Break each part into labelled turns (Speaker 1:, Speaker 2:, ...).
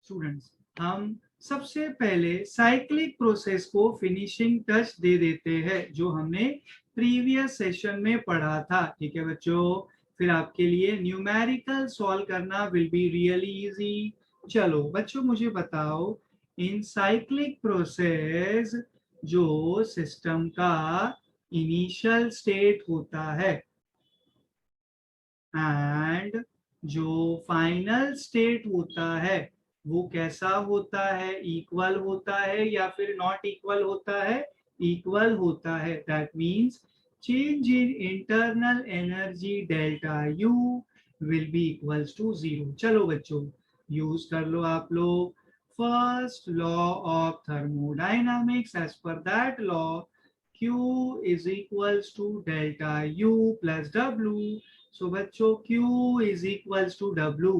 Speaker 1: Students, हम सबसे पहले साइक्लिक प्रोसेस को फिनिशिंग टच दे देते हैं जो हमने प्रीवियस सेशन में पढ़ा था। ठीक है बच्चों, फिर आपके लिए न्यूमेरिकल सॉल्व करना विल बी रियली इजी। चलो बच्चों मुझे बताओ, इन साइक्लिक प्रोसेस जो सिस्टम का इनिशियल स्टेट होता है एंड जो फाइनल स्टेट होता है वो कैसा होता है, इक्वल होता है या फिर नॉट इक्वल होता है? इक्वल होता है। That means change in internal energy delta U will be equals to zero. चलो बच्चों यूज कर लो आप लोग first law of thermodynamics. As per that law Q is equals to delta U plus W। So बच्चों Q is equals to W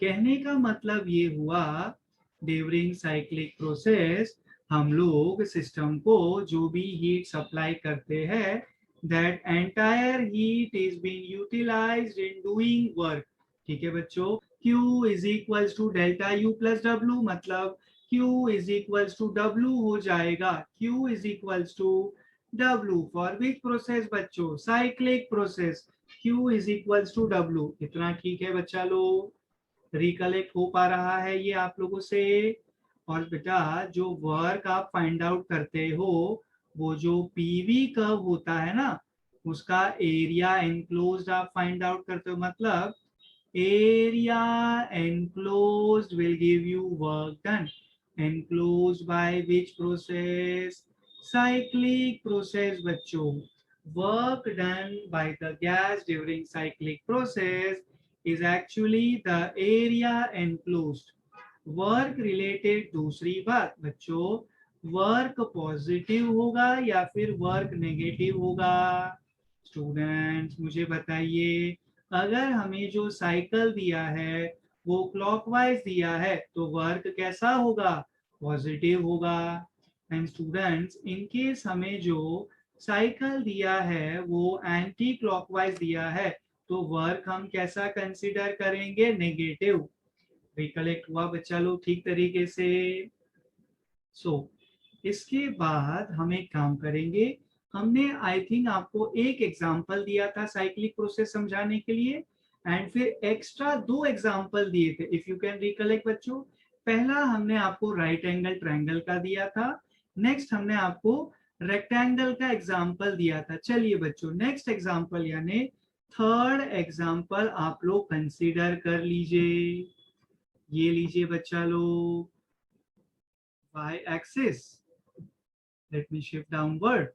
Speaker 1: कहने का मतलब ये हुआ, ड्यूरिंग साइक्लिक प्रोसेस हम लोग सिस्टम को जो भी हीट सप्लाई करते हैं that entire heat is being utilised in doing work. ठीक है बच्चों, Q is equals to delta U plus W मतलब Q is equals to W हो जाएगा। Q is equals to W for which process बच्चों? Cyclic process. Q is equals to W। इतना ठीक है बच्चा लोग, रिकलेक्ट हो पा रहा है ये आप लोगों से? और बेटा जो वर्क आप फाइंड आउट करते हो वो जो पीवी कर्व होता है ना उसका एरिया एनक्लोज्ड आप फाइंड आउट करते हो, मतलब area enclosed will give you work done. Enclosed by which process? Cyclic process बच्चों। Work done by the gas during cyclic process is actually the area enclosed। Work related दूसरी बात बच्चों, work positive होगा या फिर वर्क नेगेटिव होगा? Students मुझे बताइए, अगर हमें जो साइकिल दिया है वो क्लॉकवाइज दिया है तो वर्क कैसा होगा? पॉजिटिव होगा। एंड स्टूडेंट्स इन केस हमें जो साइकिल दिया है वो एंटी क्लॉकवाइज दिया है तो वर्क हम कैसा कंसीडर करेंगे? नेगेटिव। रिकलेक्ट हुआ बच्चा लोग ठीक तरीके से? इसके बाद हम एक काम करेंगे, हमने आई थिंक आपको एक एग्जांपल दिया था साइक्लिक प्रोसेस समझाने के लिए एंड फिर एक्स्ट्रा 2 एग्जांपल दिए थे इफ यू कैन रिकलेक्ट बच्चों। पहला हमने आपको राइट एंगल ट्रायंगल का दिया था, नेक्स्ट हमने आपको रेक्टेंगल का एग्जांपल दिया था। चलिए बच्चों नेक्स्ट एग्जांपल यानी थर्ड एग्जांपल आप लोग कंसीडर कर लीजिए। ये लीजिए बच्चा लोग, y axis, let me shift downward।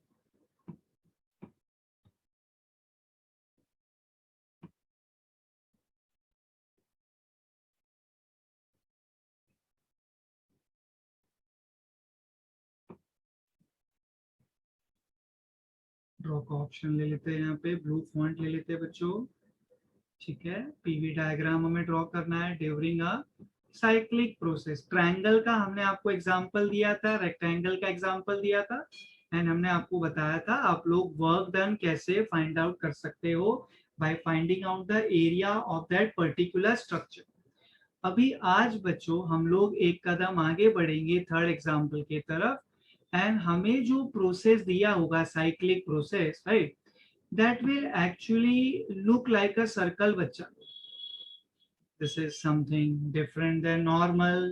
Speaker 1: Draw का ऑप्शन ले लेते हैं, यहाँ पे ब्लू फॉन्ट ले लेते हैं बच्चों। ठीक है, पीवी डायग्राम हमें ड्रॉ करना है during a cyclic process. Triangle का हमने आपको एग्जांपल दिया था, रेक्टेंगल का एग्जांपल दिया था एंड हमने आपको बताया था आप लोग वर्क डन कैसे फाइंड आउट कर सकते हो by finding out the area of that particular structure. अभी आज बच्चों हम लोग एक कदम आगे बढ़ेंगे थर्ड एग्जांपल की तरफ एंड हमें जो प्रोसेस दिया होगा cyclic process, right, that will actually look like a circle बच्चा। this is something different than normal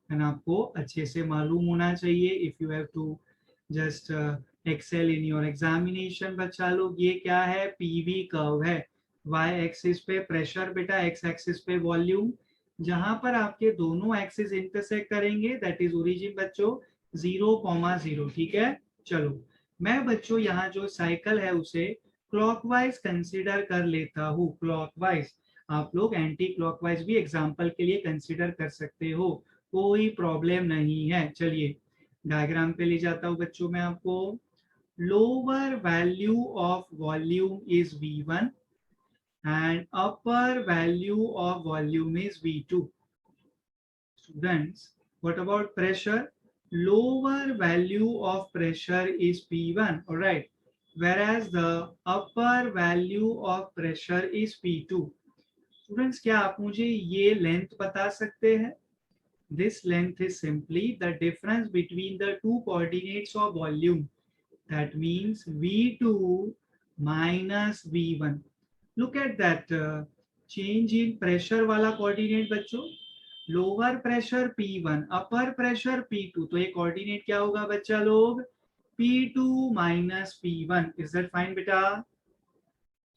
Speaker 1: and आपको अच्छे से मालूम होना चाहिए if you have to just excel in your examination। बच्चा लोग ये क्या है? पीवी कर्व है, y एक्सिस पे प्रेशर बेटा, x एक्सिस पे वॉल्यूम। जहां पर आपके दोनों एक्सिस इंटरसेक्ट करेंगे दैट इज ओरिजिन बच्चों 0,0। ठीक है, चलो मैं बच्चों यहाँ जो साइकिल है उसे क्लॉकवाइज कंसीडर कर लेता हूँ। क्लॉकवाइज, आप लोग एंटी क्लॉकवाइज भी एग्जांपल के लिए कंसीडर कर सकते हो, कोई प्रॉब्लम नहीं है। चलिए डायग्राम पे ले जाता हूँ बच्चों मैं आपको। Lower value of volume is V1 and upper value of volume is V2। Students, what about pressure? Lower value of pressure is P1, all right, whereas the upper value of pressure is P2। Students, क्या आप मुझे ये length बता सकते हैं? This length is simply the difference between the two coordinates of volume. That means V2 minus V1. Look at that change in pressure वाला coordinate बच्चों. Lower pressure P1, अपर pressure P2, तो ये कोऑर्डिनेट क्या होगा बच्चा लोग? P2 minus P1. Is that fine बेटा?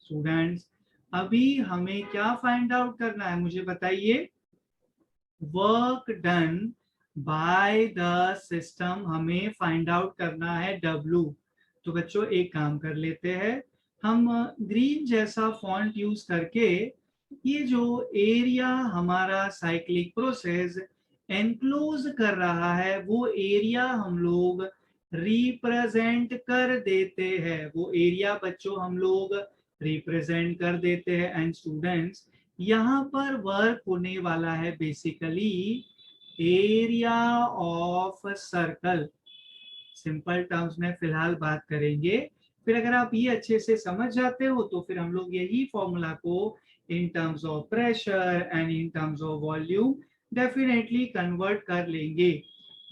Speaker 1: Students, अभी हमें क्या फाइंड आउट करना है मुझे बताइए? Work done by the system हमें फाइंड आउट करना है W. तो बच्चों एक काम कर लेते हैं, हम ग्रीन जैसा फॉन्ट यूज करके ये जो एरिया हमारा साइक्लिक प्रोसेस एनक्लोज कर रहा है वो एरिया हम लोग रिप्रेजेंट कर देते हैं. वो एरिया बच्चों हम लोग रिप्रेजेंट कर देते हैं. एंड स्टूडेंट्स, यहाँ पर वर्क होने वाला है basically area of circle. Simple terms में फिलहाल बात करेंगे, फिर अगर आप ये अच्छे से समझ जाते हो तो फिर हम लोग यही फॉर्मूला को in terms of pressure and in terms of volume definitely convert कर लेंगे.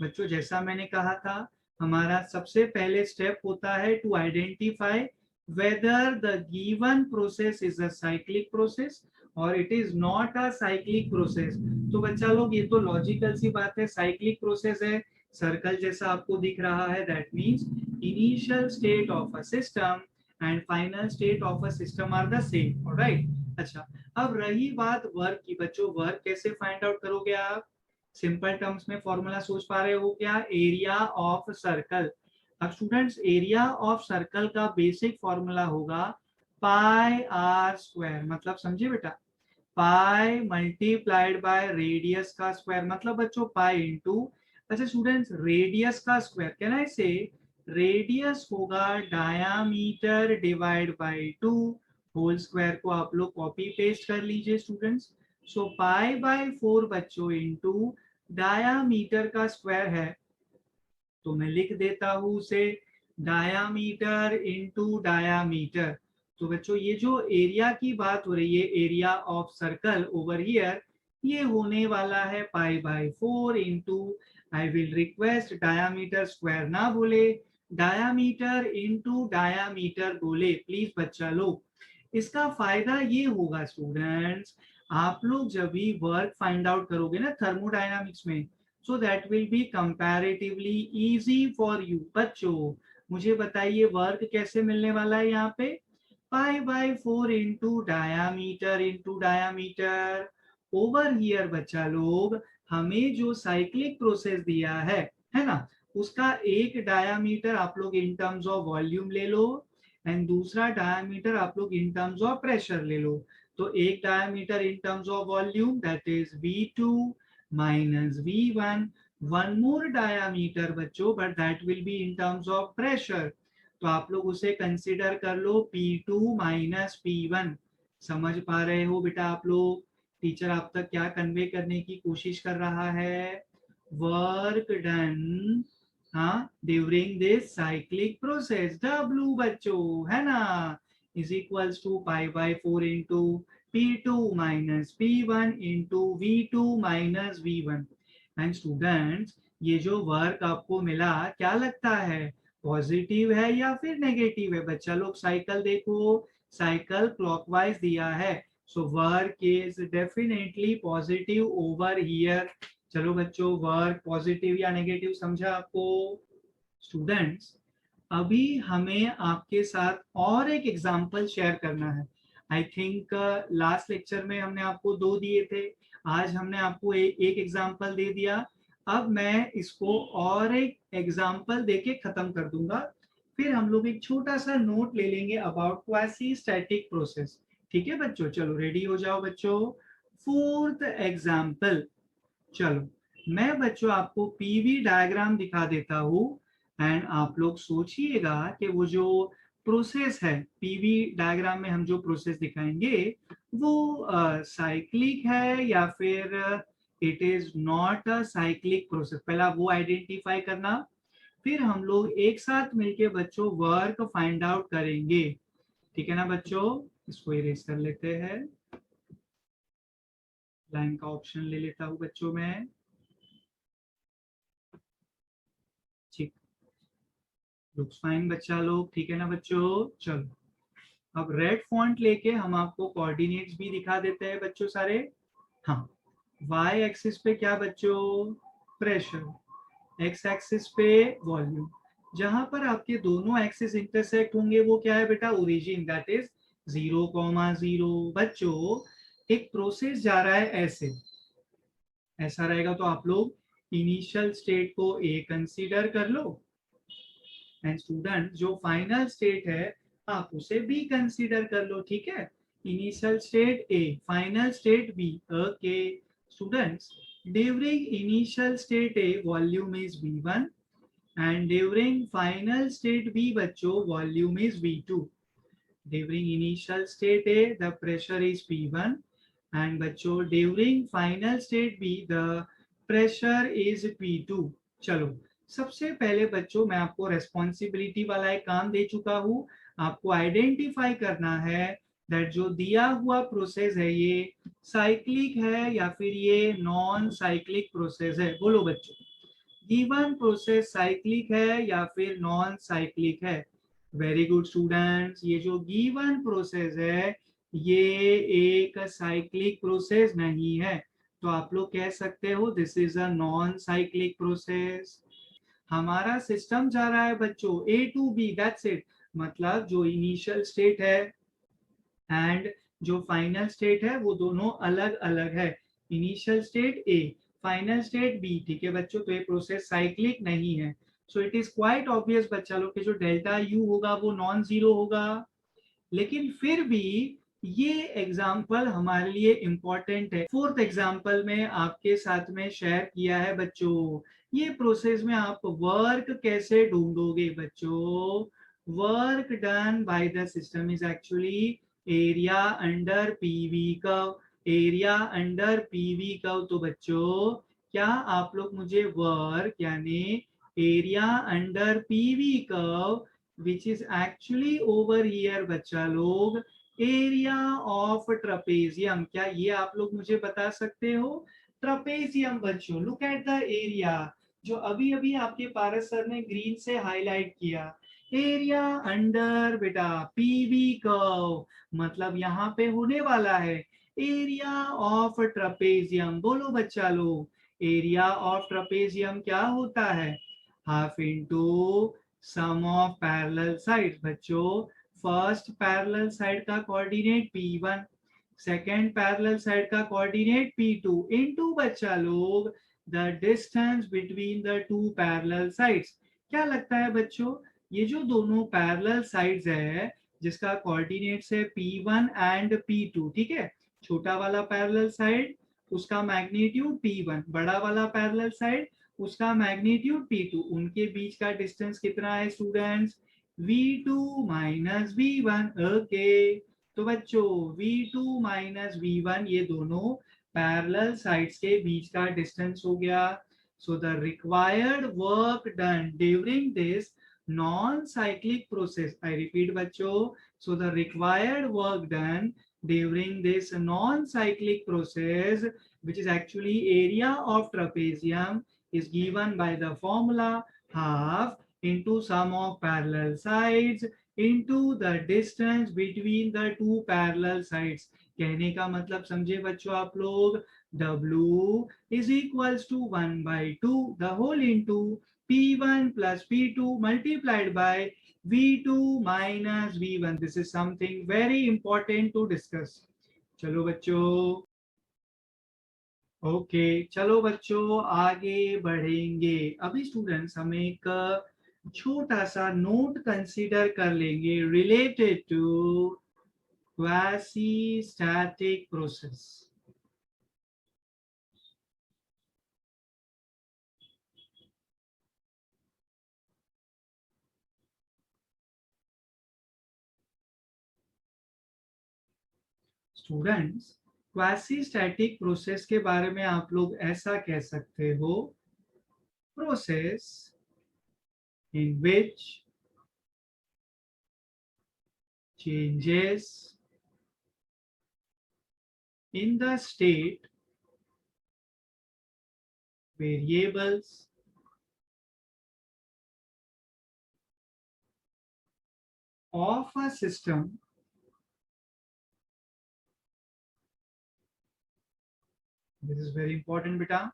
Speaker 1: बच्चों जैसा मैंने कहा था, हमारा सबसे पहले स्टेप होता है to identify whether the given process is a cyclic process और it is not a cyclic process. तो बच्चा लोग ये तो लॉजिकल सी बात है, साइक्लिक प्रोसेस है, सर्कल जैसा आपको दिख रहा है. That means initial state of a system and final state of a system are the same. Alright. अच्छा, अब रही बात वर्क की. बच्चों वर्क कैसे फाइंड आउट करोगे आप? सिंपल टर्म्स में फॉर्मूला सोच पा रहे हो क्या? Area of circle. अब स्टूडेंट्स एरिया ऑफ सर्कल का बेसिक फॉर्मूला होगा पाई आर स्क्वायर. मतलब समझे बेटा? पाई मल्टीप्लाइड बाय रेडियस का स्क्वायर. मतलब बच्चों पाई इंटू, अच्छा स्टूडेंट्स रेडियस का square, can I say radius होगा diameter divide by 2. Whole square को आप लोग कॉपी पेस्ट कर लीजिए स्टूडेंट्स. सो पाई बाय 4 बच्चों इंटू डायामीटर का स्क्वायर है, तो मैं लिख देता हूं उसे डायामीटर इंटू डायामीटर. तो बच्चों ये जो एरिया की बात हो रही है, area of circle over here, ये होने वाला है पाई by 4 into, I will request diameter square ना बोले, डायामीटर इंटू डायामीटर बोले प्लीज बच्चा लोग. इसका फायदा ये होगा स्टूडेंट्स, आप लोग जब भी वर्क फाइंड आउट करोगे ना थर्मोडायनामिक्स में, so that will be comparatively easy for you. बच्चों मुझे बताइए वर्क कैसे मिलने वाला है यहाँ पे? पाई by 4 into diameter over here. बच्चा लोग हमें जो साइक्लिक प्रोसेस दिया है ना, उसका एक डायामीटर आप लोग इन टर्म्स ऑफ वॉल्यूम ले लो एंड दूसरा डायामीटर आप लोग इन टर्म्स ऑफ प्रेशर ले लो. तो एक diameter in terms of volume that is V2 minus V1, one more diameter बच्चों, but that will be in terms of pressure. तो आप लोग उसे कंसिडर कर लो P2 minus P1. समझ पा रहे हो बेटा आप लोग टीचर आप तक क्या कन्वे करने की कोशिश कर रहा है? वर्क डन हाँ during this cyclic process W बच्चों है ना, is equals to pi by 4 into P2 minus P1 into V2 minus V1. And students ये जो वर्क आपको मिला क्या लगता है, पॉजिटिव है या फिर नेगेटिव है? बच्चा लोग साइकिल देखो, साइकिल क्लॉकवाइज दिया है, so work is definitely positive over here. चलो बच्चों वर्क पॉजिटिव या नेगेटिव समझा आपको? स्टूडेंट्स अभी हमें आपके साथ और एक एग्जांपल शेयर करना है. आई थिंक लास्ट लेक्चर में हमने आपको 2 दिए थे, आज हमने आपको एक एग्जांपल दे दिया. अब मैं इसको और एक एग्जांपल देके खत्म कर दूंगा, फिर हम लोग एक छोटा सा नोट ले लेंगे अबाउट क्वासी स्टैटिक प्रोसेस. ठीक है बच्चों? चलो रेडी हो जाओ बच्चों. Fourth example. चलो मैं बच्चों आपको पीवी डायग्राम दिखा देता हूँ एंड आप लोग सोचिएगा कि वो जो प्रोसेस है पीवी डायग्राम में हम जो प्रोसेस दिखाएंगे वो साइक्लिक है या फिर it is not a cyclic process. पहला वो आइडेंटिफाई करना, फिर हम लोग एक साथ मिलके बच्चों वर्क फाइंड आउट करेंगे. ठीक है ना बच्चों? इसको इरेज कर लेते हैं, लाइन का ऑप्शन ले लेता हूँ बच्चों में. लुक्स फाइन बच्चा लोग, ठीक है ना बच्चों। चलो अब रेड फॉन्ट लेके हम आपको कोऑर्डिनेट्स भी दिखा देते हैं बच्चों सारे। हाँ, वाई एक्सिस पे क्या बच्चों, प्रेशर, एक्स एक्सिस पे वॉल्यूम। जहां पर आपके दोनों एक्सिस इंटरसेक्ट होंगे वो क्या है बेटा, ओरिजिन, दैट इज 0,0। बच्चों एक प्रोसेस जा रहा है ऐसे, ऐसा रहेगा तो आप लोग इनिशियल स्टेट को ए कंसीडर कर लो, एंड स्टूडेंट जो फाइनल स्टेट है आप उसे बी कंसीडर कर लो, ठीक है। Initial state A, final state B, okay. Students during initial state A volume is v1 and during final state B बच्चों volume is V2. During initial state A the pressure is P1 and बच्चों during final state B the pressure is P2. चलो सबसे पहले बच्चों मैं आपको responsibility वाला एक काम दे चुका हूँ, आपको आइडेंटिफाई करना है दैट जो दिया हुआ प्रोसेस है ये साइक्लिक है या फिर ये नॉन साइक्लिक प्रोसेस है। बोलो बच्चों, गिवन प्रोसेस साइक्लिक है या फिर नॉन साइक्लिक है। वेरी गुड स्टूडेंट्स, ये जो गिवन प्रोसेस है ये एक साइक्लिक प्रोसेस नहीं है, तो आप लोग कह सकते हो this is a non cyclic process. हमारा सिस्टम जा रहा है बच्चों ए टू बी, दैट्स इट। मतलब जो इनिशियल स्टेट है एंड जो फाइनल स्टेट है वो दोनों अलग अलग है। Initial state A, final state B, ठीक है बच्चों। तो ये प्रोसेस साइक्लिक नहीं है। So it is quite obvious बच्चा लोग कि जो डेल्टा यू होगा वो नॉन जीरो होगा। लेकिन फिर भी ये एग्जाम्पल हमारे लिए इंपॉर्टेंट है। फोर्थ एग्जाम्पल में आपके साथ में शेयर किया है बच्चों, ये प्रोसेस में आप वर्क कैसे ढूंढोगे बच्चों। Work done by the system is actually area under PV curve, area under PV curve. तो बच्चों क्या आप लोग मुझे वर्क यानी area under PV curve which is actually over here बच्चा लोग एरिया ऑफ ट्रपेजियम, क्या ये आप लोग मुझे बता सकते हो। ट्रपेजियम बच्चों लुक एट द एरिया, जो अभी अभी आपके पारस सर ने ग्रीन से हाईलाइट किया, एरिया अंडर बेटा पीवी कर्व, मतलब यहाँ पे होने वाला है एरिया ऑफ ट्रपेजियम। बोलो बच्चा लोग, एरिया ऑफ ट्रपेजियम क्या होता है, half into sum of parallel side. बच्चों फर्स्ट पैरेलल साइड का coordinate P1, second parallel side का कोऑर्डिनेट P2 इनटू बच्चा लोग the distance between the two parallel sides. क्या लगता है बच्चों, ये जो दोनों पैरेलल साइड्स है जिसका कोऑर्डिनेट्स है P1 एंड P2, ठीक है। छोटा वाला पैरेलल साइड उसका मैग्नीट्यूड P1, बड़ा वाला पैरेलल साइड उसका मैग्नीट्यूड P2, उनके बीच का डिस्टेंस कितना है students, V2 minus V1, okay. तो बच्चों V2 माइनस V1 ये दोनों पैरेलल साइड्स के बीच का डिस्टेंस हो गया। So the required work done during this non cyclic process, I repeat बच्चों, so the required work done during this non-cyclic process, which is actually area of trapezium, is given by the formula half into sum of parallel sides into the distance between the two parallel sides। कहने का मतलब समझे बच्चों आप लोग, W is equals to 1/2 the whole into P1 plus P2 multiplied by V2 minus V1। This is something very important to discuss। चलो बच्चों, okay चलो बच्चों आगे बढ़ेंगे। अभी स्टूडेंट्स हम एक छोटा सा नोट कंसीडर कर लेंगे related to quasi static process. Students quasi static process के बारे में आप लोग ऐसा कह सकते हो, process in which changes in the state variables of a system this is very important beta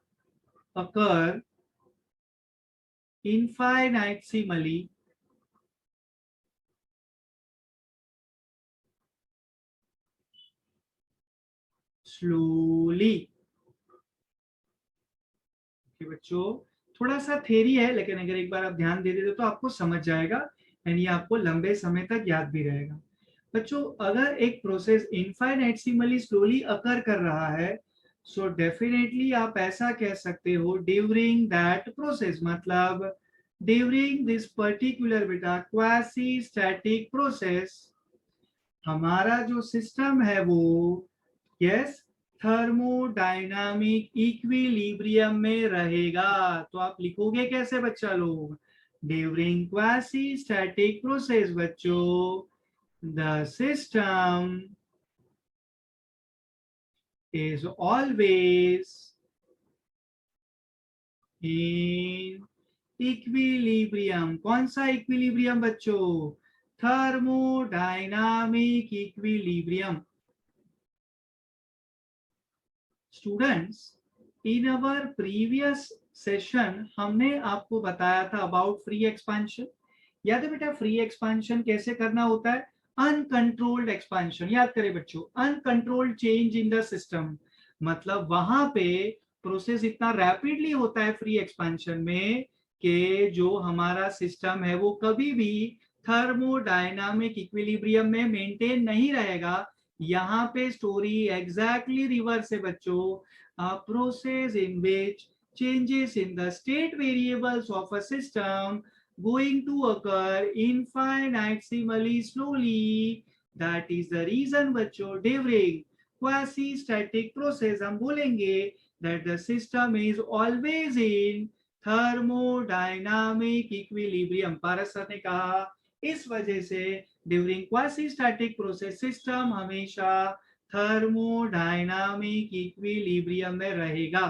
Speaker 1: occur infinitesimally slowly कि बच्चों थोड़ा सा थेरी है लेकिन अगर एक बार आप ध्यान दे देते तो आपको समझ जाएगा एंड ये आपको लंबे समय तक याद भी रहेगा बच्चों अगर एक प्रोसेस इनफाइनाइटसिमली स्लोली अकर कर रहा है सो डेफिनेटली आप ऐसा कह सकते हो ड्यूरिंग दैट प्रोसेस मतलब ड्यूरिंग दिस पर्टिकुलर बेटा क्वासी स्टैटिक प्रोसेस हमारा जो सिस्टम है वो यस थर्मोडायनामिक इक्विलिब्रियम में रहेगा तो आप लिखोगे कैसे बच्चा लोग ड्यूरिंग क्वासी स्टैटिक प्रोसेस बच्चों the system is always in equilibrium कौन सा इक्विलिब्रियम बच्चों thermodynamic equilibrium students in our previous session हमने आपको बताया था अबाउट फ्री एक्सपेंशन याद है बेटा फ्री एक्सपेंशन कैसे करना होता है अनकंट्रोल्ड एक्सपेंशन याद करें बच्चों uncontrolled change in the system मतलब वहां पे प्रोसेस इतना रैपिडली होता है फ्री एक्सपेंशन में कि जो हमारा सिस्टम है वो कभी भी थर्मोडायनामिक इक्विलिब्रियम में मेंटेन नहीं रहेगा यहाँ पे स्टोरी एग्जैक्टली रिवर्स है बच्चों process in which changes in the state variables of a system going to occur infinitesimally slowly that is the reason बच्चों during quasi static process हम बोलेंगे that the system is always in thermodynamic equilibrium Paras sir ने कहा इस वजह से during quasi static process system हमेशा thermodynamic equilibrium में रहेगा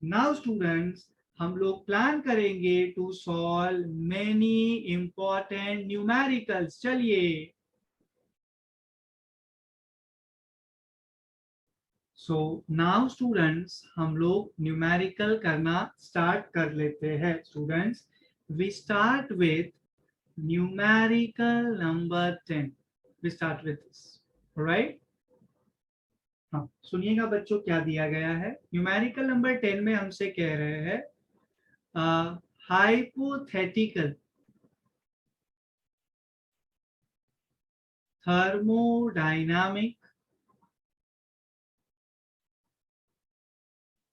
Speaker 1: नाउ स्टूडेंट्स हम लोग प्लान करेंगे to solve many important numericals चलिए सो नाउ स्टूडेंट्स हम लोग न्यूमेरिकल करना स्टार्ट कर लेते हैं students we start with numerical number 10 we start with this right हाँ सुनिएगा बच्चों क्या दिया गया है न्यूमेरिकल नंबर 10 में हमसे कह रहे हैं hypothetical thermodynamic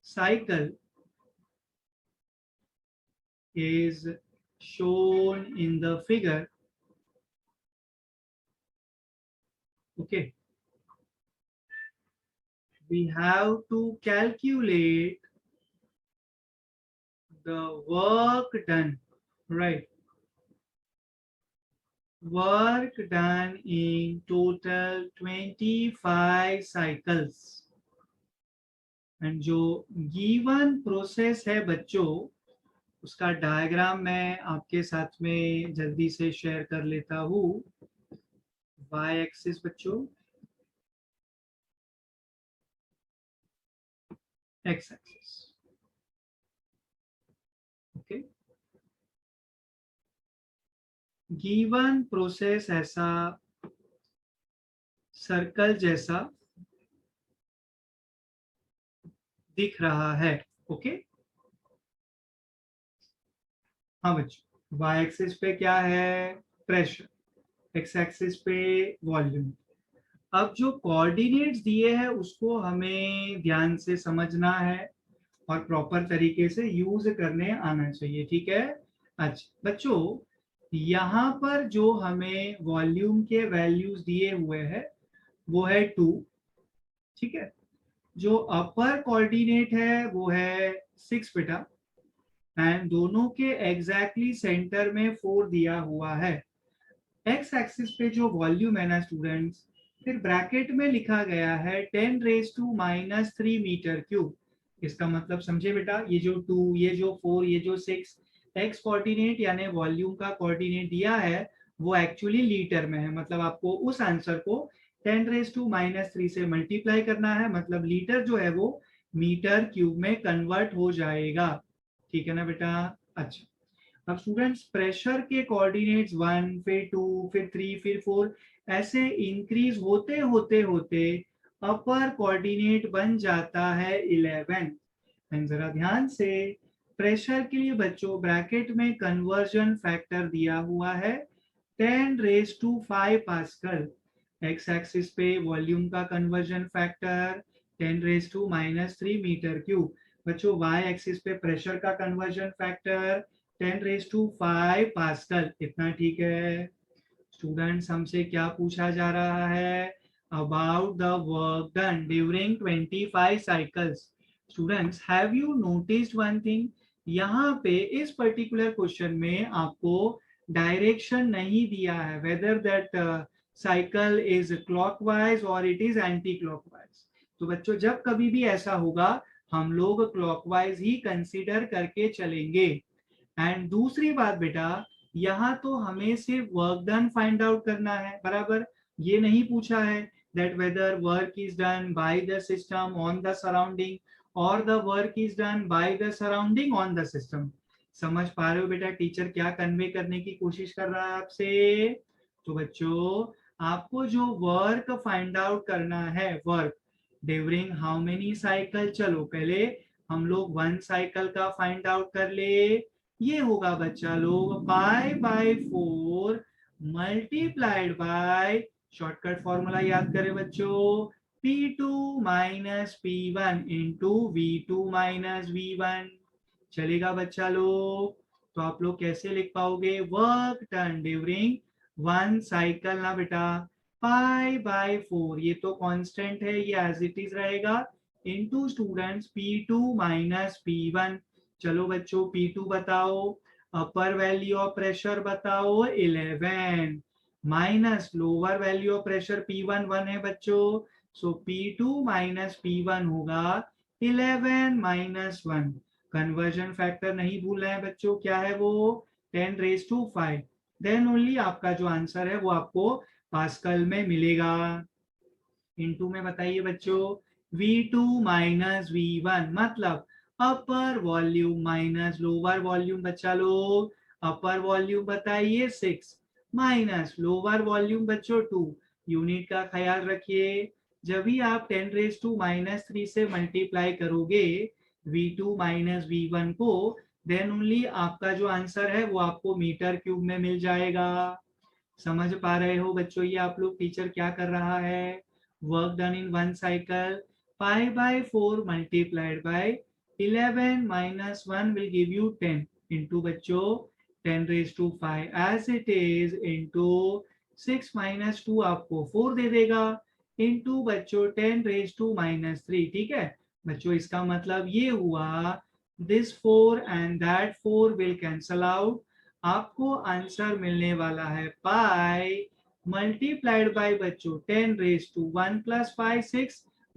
Speaker 1: cycle is shown in the figure okay we have to calculate the work done right work done in total 25 cycles and जो given process है बच्चों उसका डायग्राम मैं आपके साथ में जल्दी से शेयर कर लेता हूँ वाई एक्सिस बच्चों x axis okay given process ऐसा सर्कल जैसा दिख रहा है ओके हाँ बच्चों वाई एक्सिस पे क्या है प्रेशर एक्स एक्सिस पे वॉल्यूम अब जो कोऑर्डिनेट्स दिए हैं उसको हमें ध्यान से समझना है और प्रॉपर तरीके से यूज करने आना चाहिए ठीक है अच्छा बच्चों यहाँ पर जो हमें वॉल्यूम के वैल्यूज दिए हुए हैं वो है 2 ठीक है जो अपर कोऑर्डिनेट है वो है 6 बेटा एंड दोनों के एग्जैक्टली सेंटर में 4 दिया हुआ है एक्स एक्सिस पे जो वॉल्यूम है ना स्टूडेंट्स फिर ब्रैकेट में लिखा गया है 10⁻³ मीटर क्यूब इसका मतलब समझे बेटा ये जो 2 ये जो 4 ये जो 6 एक्स कोऑर्डिनेट यानी वॉल्यूम का कोऑर्डिनेट दिया है वो एक्चुअली लीटर में है, मतलब आपको उस आंसर को 10⁻³ से मल्टीप्लाई करना है, मतलब लीटर जो है वो मीटर क्यूब में कन्वर्ट हो जाएगा। ठीक है ना बेटा। अच्छा, अब स्टूडेंट्स प्रेशर के कोऑर्डिनेट्स 1 फिर 2 फिर 3 फिर 4 ऐसे इंक्रीज होते होते होते अपर कोऑर्डिनेट बन जाता है 11। जरा ध्यान से, प्रेशर के लिए बच्चों ब्रैकेट में कन्वर्जन फैक्टर दिया हुआ है 10⁵ पास्कल। एक्स एक्सिस पे वॉल्यूम का कन्वर्जन फैक्टर 10⁻³ मीटर क्यूब। बच्चों वाई एक्सिस पे प्रेशर का कन्वर्जन फैक्टर 10⁵ पास्कल। इतना ठीक है। स्टूडेंट्स हमसे क्या पूछा जा रहा है? About the work done during 25 cycles. Students have you noticed one thing, यहाँ पे इस पर्टिकुलर क्वेश्चन में आपको डायरेक्शन नहीं दिया है whether that cycle is clockwise और इट इज एंटी क्लॉकवाइज। तो बच्चों जब कभी भी ऐसा होगा हम लोग क्लॉकवाइज ही कंसीडर करके चलेंगे। एंड दूसरी बात बेटा, यहाँ तो हमें सिर्फ वर्क डन फाइंड आउट करना है, बराबर। ये नहीं पूछा है that whether work is done by the system on the surrounding और the work is done by the surrounding on the system. समझ पा रहे हो बेटा टीचर क्या कन्वे करने की कोशिश कर रहा है आपसे? तो बच्चों आपको जो वर्क फाइंड आउट करना है, work during how many cycle, चलो पहले हम लोग 1 साइकिल का फाइंड आउट कर ले। ये होगा बच्चा लोग π/4 मल्टीप्लाइड बाय, शॉर्टकट फॉर्मूला याद करें बच्चों, P2 - P1 into V2 - V1। चलेगा बच्चा लोग? तो आप लोग कैसे लिख पाओगे? वर्क डन ड्यूरिंग 1 साइकिल ना बेटा, π/4 ये तो कांस्टेंट है, ये एज इट इज रहेगा, इनटू स्टूडेंट्स P2 - P1। चलो बच्चों P2 बताओ, अपर वैल्यू ऑफ प्रेशर बताओ 11 minus lower value of pressure P1 1 है बच्चों, सो P2 - P1 होगा 11 - 1। कन्वर्जन फैक्टर नहीं भूलना है बच्चों, क्या है वो? 10⁵ देन ओनली आपका जो आंसर है वो आपको पास्कल में मिलेगा। इनटू में बताइए बच्चों, V2 - V1 मतलब अपर वॉल्यूम माइनस लोअर वॉल्यूम। बच्चा लोग अपर वॉल्यूम बताइए 6 माइनस लोअर वॉल्यूम बच्चों 2। यूनिट का ख्याल रखिए, जब भी आप 10⁻³ से मल्टीप्लाई करोगे V2 - V1 को, देन ओनली आपका जो आंसर है वो आपको मीटर क्यूब में मिल जाएगा। समझ पा रहे हो बच्चों ये आप लोग टीचर क्या कर रहा है? Work done in 1 cycle, π/4 multiplied by 11 - 1 will give you 10 into बच्चों 10⁵ as it is into 6 - 2 आपको 4 दे देगा, into बच्चों 10⁻³ ठीक है बच्चों। इसका मतलब ये हुआ this 4 and that 4 will cancel out, आपको आंसर मिलने वाला है पाई मल्टीप्लाइड बाय बच्चों 10⁻1 + 5 6 -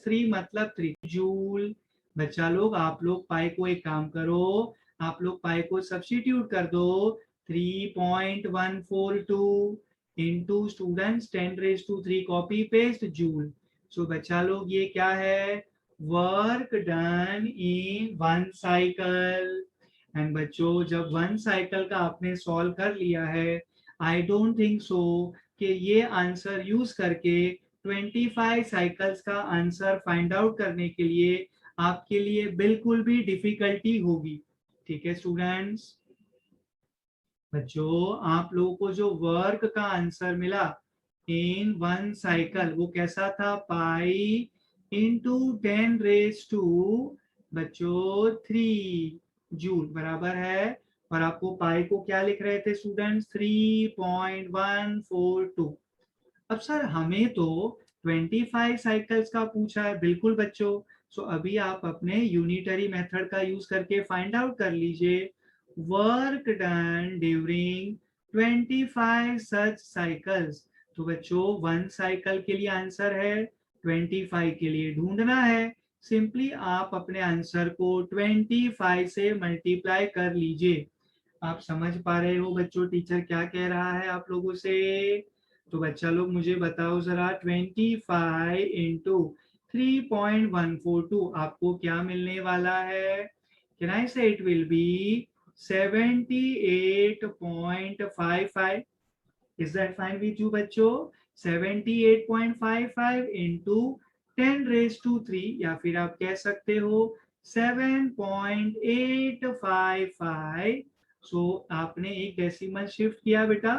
Speaker 1: 3 मतलब 3 जूल। बच्चा लोग आप लोग पाई को एक काम करो, आप लोग पाई को सब्स्टिट्यूट कर दो 3.142 into students 10⁻³ copy paste joule. So बच्चा लोग ये क्या है? Work done in 1 cycle. And बच्चों जब 1 साइकिल का आपने सॉल्व कर लिया है, आई डोंट थिंक सो कि ये आंसर यूज करके 25 साइकिल्स का आंसर फाइंड आउट करने के लिए आपके लिए बिल्कुल भी डिफिकल्टी होगी। ठीक है स्टूडेंट्स? बच्चों आप लोगों को जो वर्क का आंसर मिला इन 1 साइकिल वो कैसा था? पाई इंटू 10⁻³ बच्चों 3 जूल बराबर है। और आपको पाई को क्या लिख रहे थे स्टूडेंट्स? 3.142। अब सर हमें तो 25 साइकिल्स का पूछा है, बिल्कुल बच्चों। सो अभी आप अपने यूनिटरी मेथड का यूज करके फाइंड आउट कर लीजिए वर्क डन ड्यूरिंग 25 सच साइकिल्स। तो बच्चों 1 साइकिल के लिए आंसर है, 25 के लिए ढूंढना है, सिंपली आप अपने आंसर को 25 से मल्टीप्लाई कर लीजिए। आप समझ पा रहे हो बच्चों टीचर क्या कह रहा है आप लोगों से? तो बच्चा लोग मुझे बताओ जरा, 25 इंटू 3.142 आपको क्या मिलने वाला है? कैन आई से it will B 78.55? Is that fine with you बच्चों? 78.55 इंटू 10⁻³ या फिर आप कह सकते हो 7.855। सो आपने एक डेसिमल शिफ्ट किया बेटा,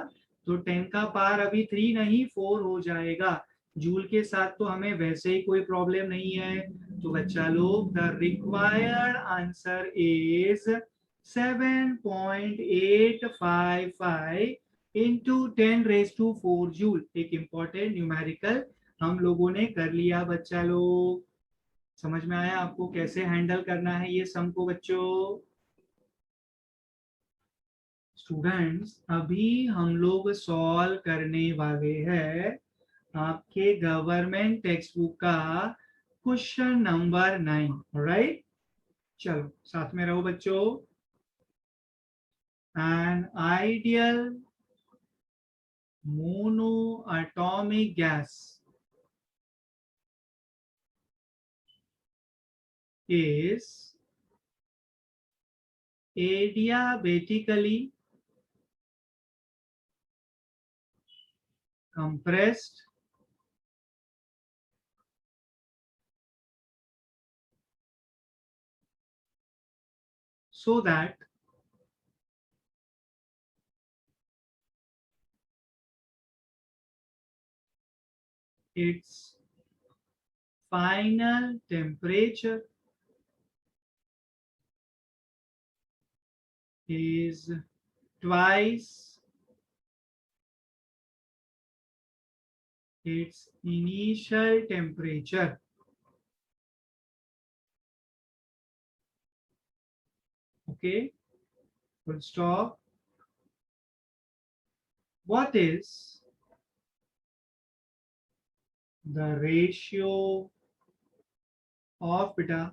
Speaker 1: तो 10 का पार अभी 3 नहीं 4 हो जाएगा। जूल के साथ तो हमें वैसे ही कोई प्रॉब्लम नहीं है। तो बच्चा लोग, the required answer is 7.855 into 10⁻⁴ joule. एक इंपॉर्टेंट न्यूमेरिकल हम लोगों ने कर लिया बच्चा लोग। समझ में आया आपको कैसे हैंडल करना है ये सम को बच्चों? स्टूडेंट्स, अभी हम लोग सॉल्व करने वाले हैं आपके गवर्नमेंट टेक्स्ट बुक का क्वेश्चन नंबर 9। राइट, चलो साथ में रहो बच्चों। An ideal monoatomic gas is adiabatically compressed so that its final temperature is twice its initial temperature. Okay, full stop. What is the ratio of beta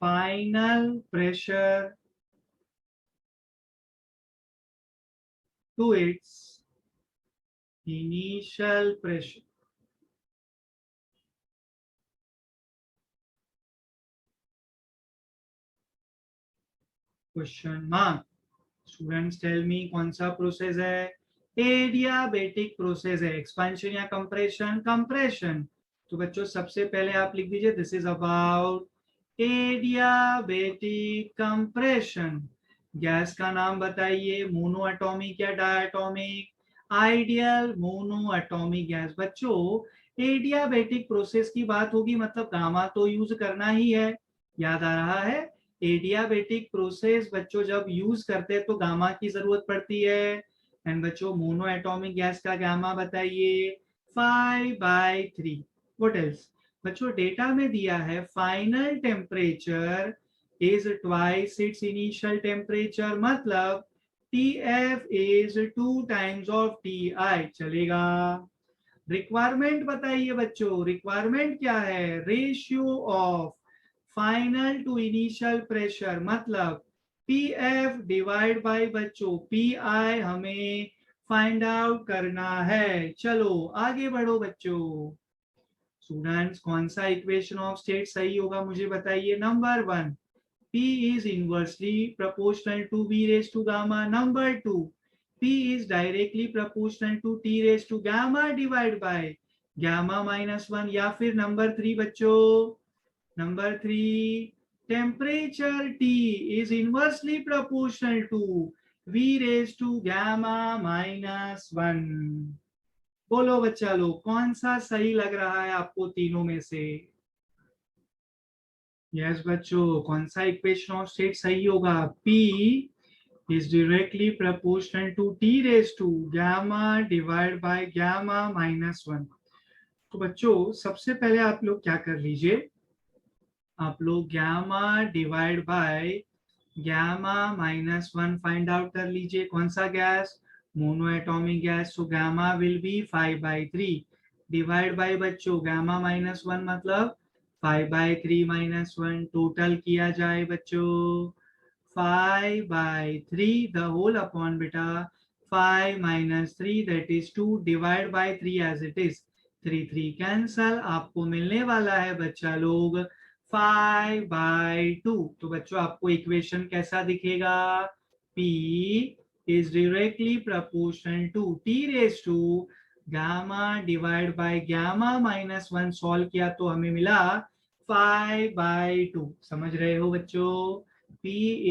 Speaker 1: final pressure to its initial pressure? Question mark. Students tell me कौन सा process है? Adiabatic process है। Expansion या compression? Compression. तो बच्चों सबसे पहले आप लिख दीजिए, this is about adiabatic compression. Gas का नाम बताइए, मोनो एटॉमिक या diatomic? Ideal mono atomic gas. बच्चों एडियाबेटिक प्रोसेस की बात होगी मतलब गामा तो यूज करना ही है, याद आ रहा है? एडियाबेटिक प्रोसेस बच्चों जब यूज करते हैं तो गामा की जरूरत पड़ती है। एंड बच्चों मोनो एटॉमिक गैस का गामा बताइए, 5/3। What else? बच्चों डेटा में दिया है final temperature is twice its initial temperature, मतलब TF is 2 times of TI। चलेगा? रिक्वायरमेंट बताइए बच्चों, रिक्वायरमेंट क्या है? Ratio of final to initial pressure, मतलब PF डिवाइड बाय बच्चों PI हमें फाइंड आउट करना है। चलो आगे बढ़ो बच्चों। स्टूडेंट्स कौन सा इक्वेशन ऑफ स्टेट सही होगा मुझे बताइए? Number 1, P is inversely proportional to V raised to gamma. Number 2, P is directly proportional to T raised to gamma divided by gamma minus 1। या फिर नंबर 3 बच्चों, number 3, temperature T is inversely proportional to V raised to gamma minus 1। बोलो बच्चा लोग कौन सा सही लग रहा है आपको तीनों में से? यस बच्चों, कौन सा इक्वेशन ऑफ स्टेट सही होगा? P is directly proportional to T raised to gamma divided by gamma minus 1। तो बच्चों सबसे पहले आप लोग क्या कर लीजिए, आप लोग gamma divide by gamma minus 1 find out कर लीजिए। कौन सा गैस? Mono atomic gas. तो gamma will be 5/3 divide by बच्चों gamma minus 1 मतलब 5/3 - 1। टोटल किया जाए बच्चों 5/3 the whole upon beta 5 minus 3 that is 2 divide by 3 as it is 3 cancel आपको मिलने वाला है बच्चा लोग 5/2 तो बच्चों आपको इक्वेशन कैसा दिखेगा P is directly proportional to T raised to gamma divided by gamma minus 1 solve किया तो हमें मिला 5/2 समझ रहे हो बच्चों P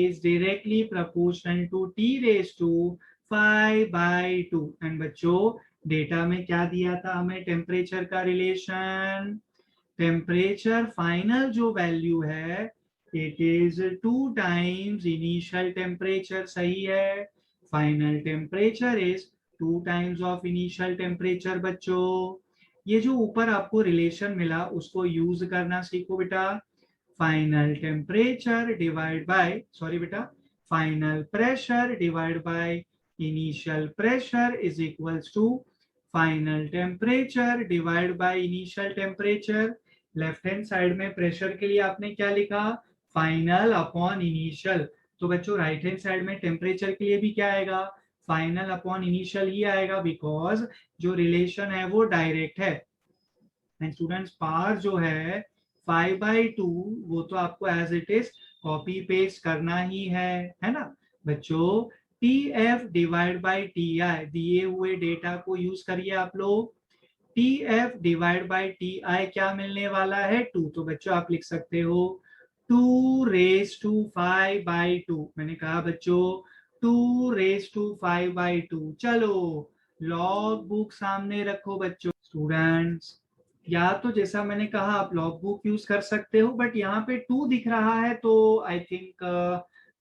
Speaker 1: is directly proportional to T raised to 5/2 and बच्चों डेटा में क्या दिया था हमें टेम्परेचर का रिलेशन टेम्परेचर फाइनल जो वैल्यू है it is 2 times initial temperature सही है final temperature is 2 times of initial temperature बच्चों ये जो ऊपर आपको रिलेशन मिला उसको यूज करना सीखो बेटा final temperature divide by sorry बेटा final pressure divide by initial pressure is equals to final temperature divide by initial temperature left hand side में प्रेशर के लिए आपने क्या लिखा फाइनल अपॉन इनिशियल तो बच्चों राइट हैंड साइड में टेम्परेचर के लिए भी क्या आएगा फाइनल अपॉन इनिशियल ही आएगा बिकॉज जो रिलेशन है वो डायरेक्ट है एंड स्टूडेंट्स पावर जो है 5/2 वो तो आपको as it is copy paste करना ही है ना बच्चों TF डिवाइड बाई TI दिए हुए डेटा को यूज करिए आप लोग TF डिवाइड बाई TI क्या मिलने वाला है 2 तो बच्चों आप लिख सकते हो 2 रेज टू 5/2 मैंने कहा बच्चों 2 रेज टू 5/2 चलो लॉग बुक सामने रखो बच्चों स्टूडेंट्स या तो जैसा मैंने कहा आप लॉग बुक यूज कर सकते हो बट यहाँ पे 2 दिख रहा है तो आई थिंक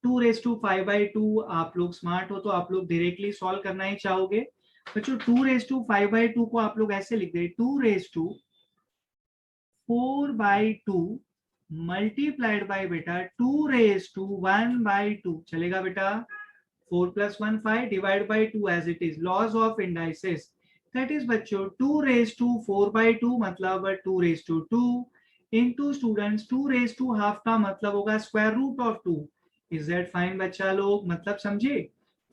Speaker 1: 2 रेज टू 5/2 आप लोग स्मार्ट हो तो आप लोग डायरेक्टली सॉल्व करना ही चाहोगे बच्चों 2 रेज टू 5/2 को आप लोग ऐसे लिख दे 2 रेज टू 4/2 मल्टीप्लाइड बाय बेटा 2 रेज टू 1/2 चलेगा बेटा 4 plus 1 5 divide by 2 as it is laws of indices that is बच्चों 2 raised to 4/2 मतलब 2 raised to 2 into students 2 raised to half का मतलब होगा square root of 2 is that fine बच्चा लोग मतलब समझे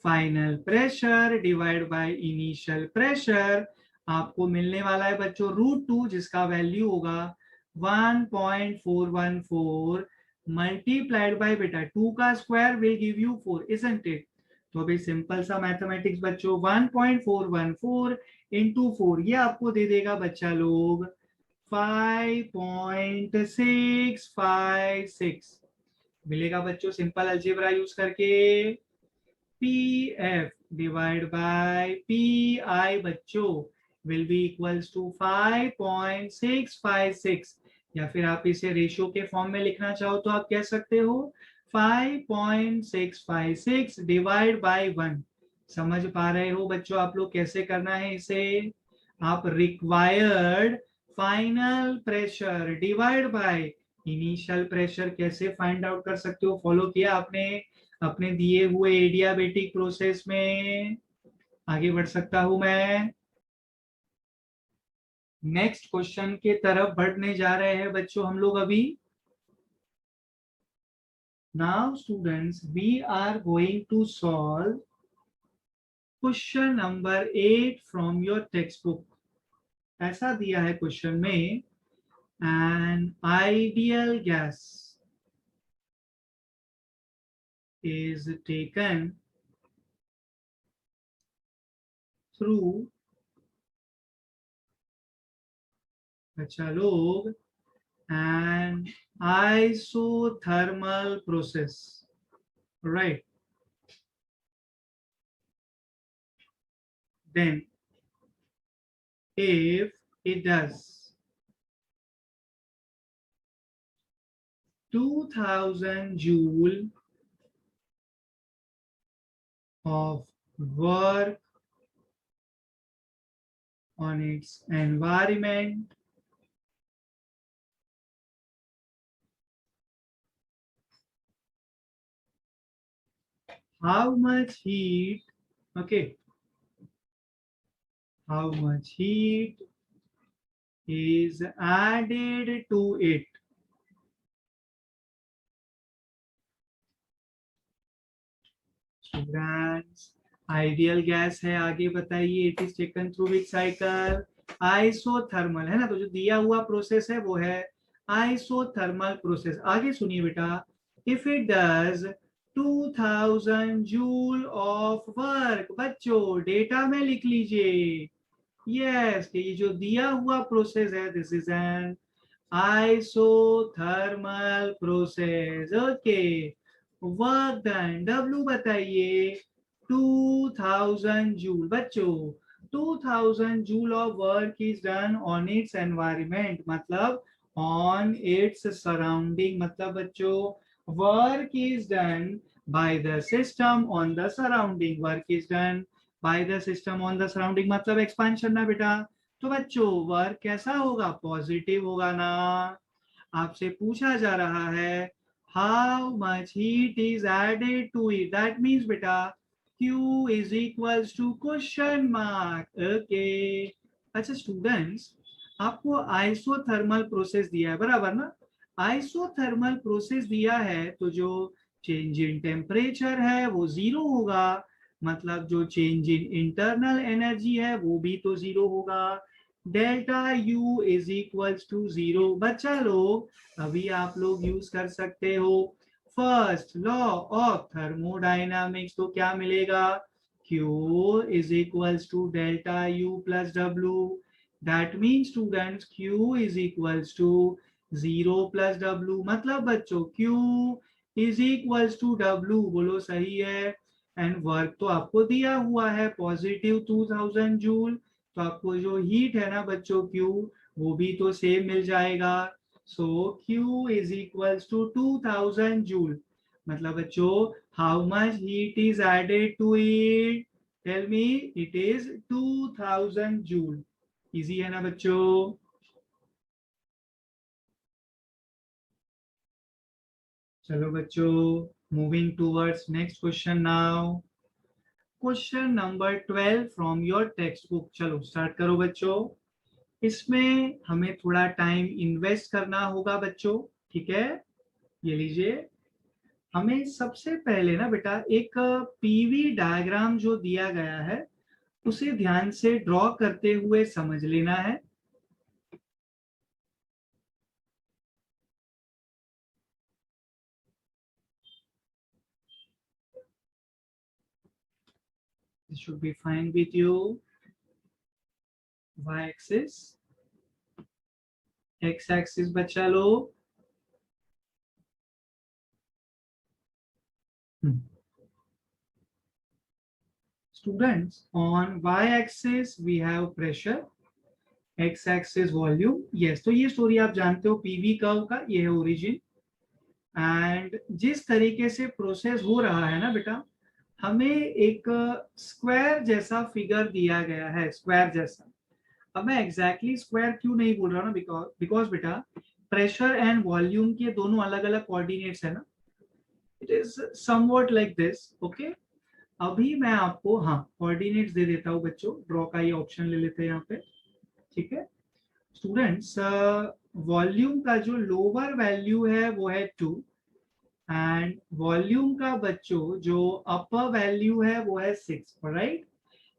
Speaker 1: final pressure divide by initial pressure आपको मिलने वाला है बच्चों √2 जिसका वैल्यू होगा 1.414 मल्टीप्लाइड बाय बेटा 2 का square will give you 4 isn't it तो अभी सिंपल सा मैथमेटिक्स बच्चों 1.414 इंटू 4 ये आपको दे देगा बच्चा लोग 5.656 मिलेगा बच्चों सिंपल अलजेब्रा यूज करके PF डिवाइड बाय PI बच्चों विल बी इक्वल्स टू 5.656 या फिर आप इसे रेशियो के फॉर्म में लिखना चाहो तो आप कह सकते हो 5.656 डिवाइड बाय 1 समझ पा रहे हो बच्चों आप लोग कैसे करना है इसे आप required final pressure divide by initial pressure कैसे फाइंड आउट कर सकते हो फॉलो किया आपने अपने दिए हुए एडियाबेटिक प्रोसेस में आगे बढ़ सकता हूं मैं नेक्स्ट क्वेश्चन के तरफ बढ़ने जा रहे हैं बच्चों हम लोग अभी Now students, we are going to solve question number 8 from your textbook. ऐसा दिया है क्वेश्चन में an ideal gas is taken through अच्छा लोग an isothermal process, right? Then if it does 2000 joule of work on its environment, how much heat, okay, how much heat is added to it students ideal gas है, आगे बताइए। It is taken through which cycle? Isothermal, है ना। तो जो दिया हुआ process है वो है आइसोथर्मल प्रोसेस। आगे सुनिए बेटा, if it does 2000 joule of work, बच्चों डेटा में लिख लीजिए। यस, ये जो दिया हुआ प्रोसेस है this is an isothermal process. Okay, work done, W बताइए। 2000 जूल, बच्चों 2000 joule of work is done on its environment, मतलब ऑन इट्स सराउंडिंग, मतलब बच्चों work is done by the system on the surrounding. Work is done by the system on the surrounding मतलब expansion ना बेटा। तो बच्चों work कैसा होगा? पॉजिटिव होगा ना। आपसे पूछा जा रहा है how much heat is added to it, that means बेटा Q is equals to question mark. Okay, अच्छा स्टूडेंट्स, आपको आइसोथर्मल प्रोसेस दिया है, बराबर ना। आइसोथर्मल प्रोसेस दिया है तो जो चेंज इन टेम्परेचर है वो जीरो होगा, मतलब जो चेंज इन इंटरनल एनर्जी है वो भी तो जीरो होगा। Delta U is equals to zero. बच्चा लोग अभी आप लोग यूज कर सकते हो फर्स्ट लॉ ऑफ थर्मोडाइनामिक्स। तो क्या मिलेगा? Q is equals to delta U plus W। That mean students Q is equals to zero plus W, मतलब बच्चों Q is equals to W, बोलो सही है। एंड वर्क तो आपको दिया हुआ है पॉजिटिव 2000 जूल, तो आपको जो हीट है ना बच्चों Q, वो भी तो सेम मिल जाएगा। So Q is equals to 2000 joule, मतलब बच्चों how much heat is added to it? Tell me, it is 2000 joule. Easy है ना बच्चों? चलो बच्चों, moving towards next question now. Question number 12 from your text book. चलो स्टार्ट करो बच्चों। इसमें हमें थोड़ा टाइम इन्वेस्ट करना होगा बच्चों, ठीक है। ये लीजिए, हमें सबसे पहले ना बेटा एक पीवी डायग्राम जो दिया गया है उसे ध्यान से ड्रॉ करते हुए समझ लेना है। This should be fine with you. Y axis, X axis बच्चा लोग। Students, on Y axis we have pressure, X axis volume। yes, तो ये स्टोरी आप जानते हो पीवी कर्व का, ये है ओरिजिन। एंड जिस तरीके से प्रोसेस हो रहा है ना बेटा, हमें एक स्क्वायर जैसा फिगर दिया गया है, स्क्वायर जैसा। अब मैं एग्जैक्टली स्क्वायर क्यों नहीं बोल रहा ना, बिकॉज बेटा प्रेशर एंड वॉल्यूम के दोनों अलग अलग कोऑर्डिनेट्स है ना। It is somewhat like this. Okay, अभी मैं आपको हाँ कोऑर्डिनेट्स दे देता हूँ बच्चों। ड्रॉ का ये ऑप्शन ले लेते हैं यहाँ पे, ठीक है। स्टूडेंट्स, वॉल्यूम का जो लोअर वैल्यू है वो है 2, एंड वॉल्यूम का बच्चों जो अपर वैल्यू है वो है 6, राइट।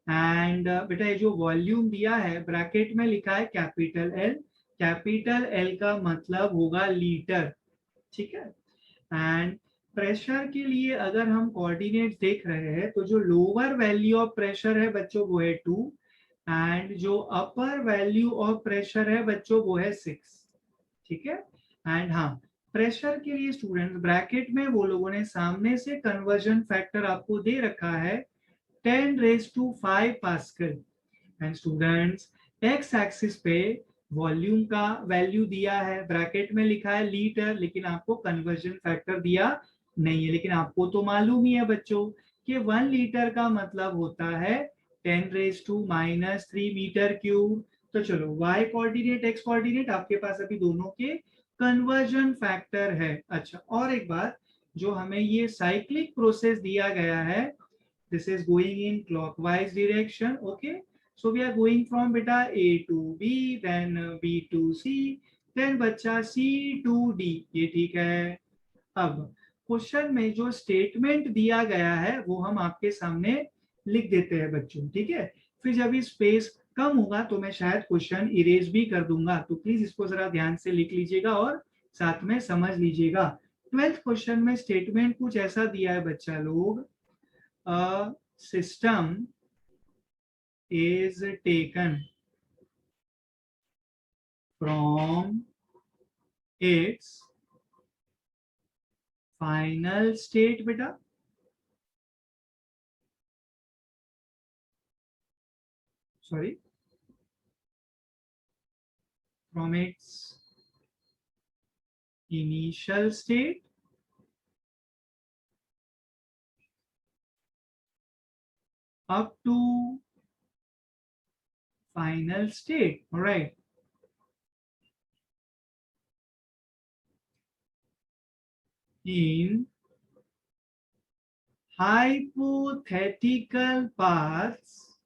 Speaker 1: एंड बेटा ये जो वॉल्यूम दिया है ब्रैकेट में लिखा है कैपिटल एल। कैपिटल एल का मतलब होगा लीटर, ठीक है। एंड प्रेशर के लिए अगर हम कोऑर्डिनेट देख रहे हैं तो जो लोअर वैल्यू ऑफ प्रेशर है बच्चों वो है 2, एंड जो अपर वैल्यू ऑफ प्रेशर है बच्चों वो है 6, ठीक है। एंड हाँ, प्रेशर के लिए स्टूडेंट ब्रैकेट में वो लोगों ने सामने से कन्वर्जन फैक्टर आपको दे रखा है 10⁵ pascal. And students x axis पे वॉल्यूम का वैल्यू दिया है, ब्रैकेट में लिखा है लीटर, लेकिन आपको कन्वर्जन फैक्टर दिया नहीं है। लेकिन आपको तो मालूम ही है बच्चों कि 1 लीटर का मतलब होता है 10⁻³ मीटर क्यूब। तो चलो y कोऑर्डिनेट x कोऑर्डिनेट आपके पास अभी दोनों के कन्वर्जन फैक्टर है। अच्छा, और एक बात, जो हमें ये साइक्लिक प्रोसेस दिया गया है, this is going in clockwise direction। okay, so we are going from beta A to B, then B to C, then बच्चा C to D, ये ठीक है। अब क्वेश्चन में जो स्टेटमेंट दिया गया है वो हम आपके सामने लिख देते हैं बच्चों, ठीक है। फिर जब ये स्पेस कम होगा तो मैं शायद क्वेश्चन इरेज भी कर दूंगा, तो प्लीज इसको जरा ध्यान से लिख लीजिएगा और साथ में समझ लीजिएगा। 12th क्वेश्चन में स्टेटमेंट कुछ ऐसा दिया है बच्चा लोग, a system is taken from its final state, बेटा sorry, from its initial state up to final state. All right. In hypothetical paths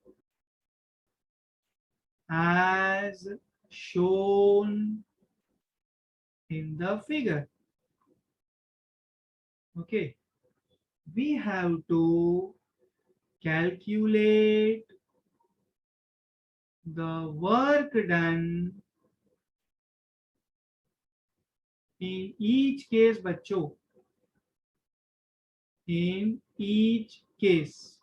Speaker 1: as shown in the figure. Okay. We have to calculate the work done in each case, बच्चों, in each case.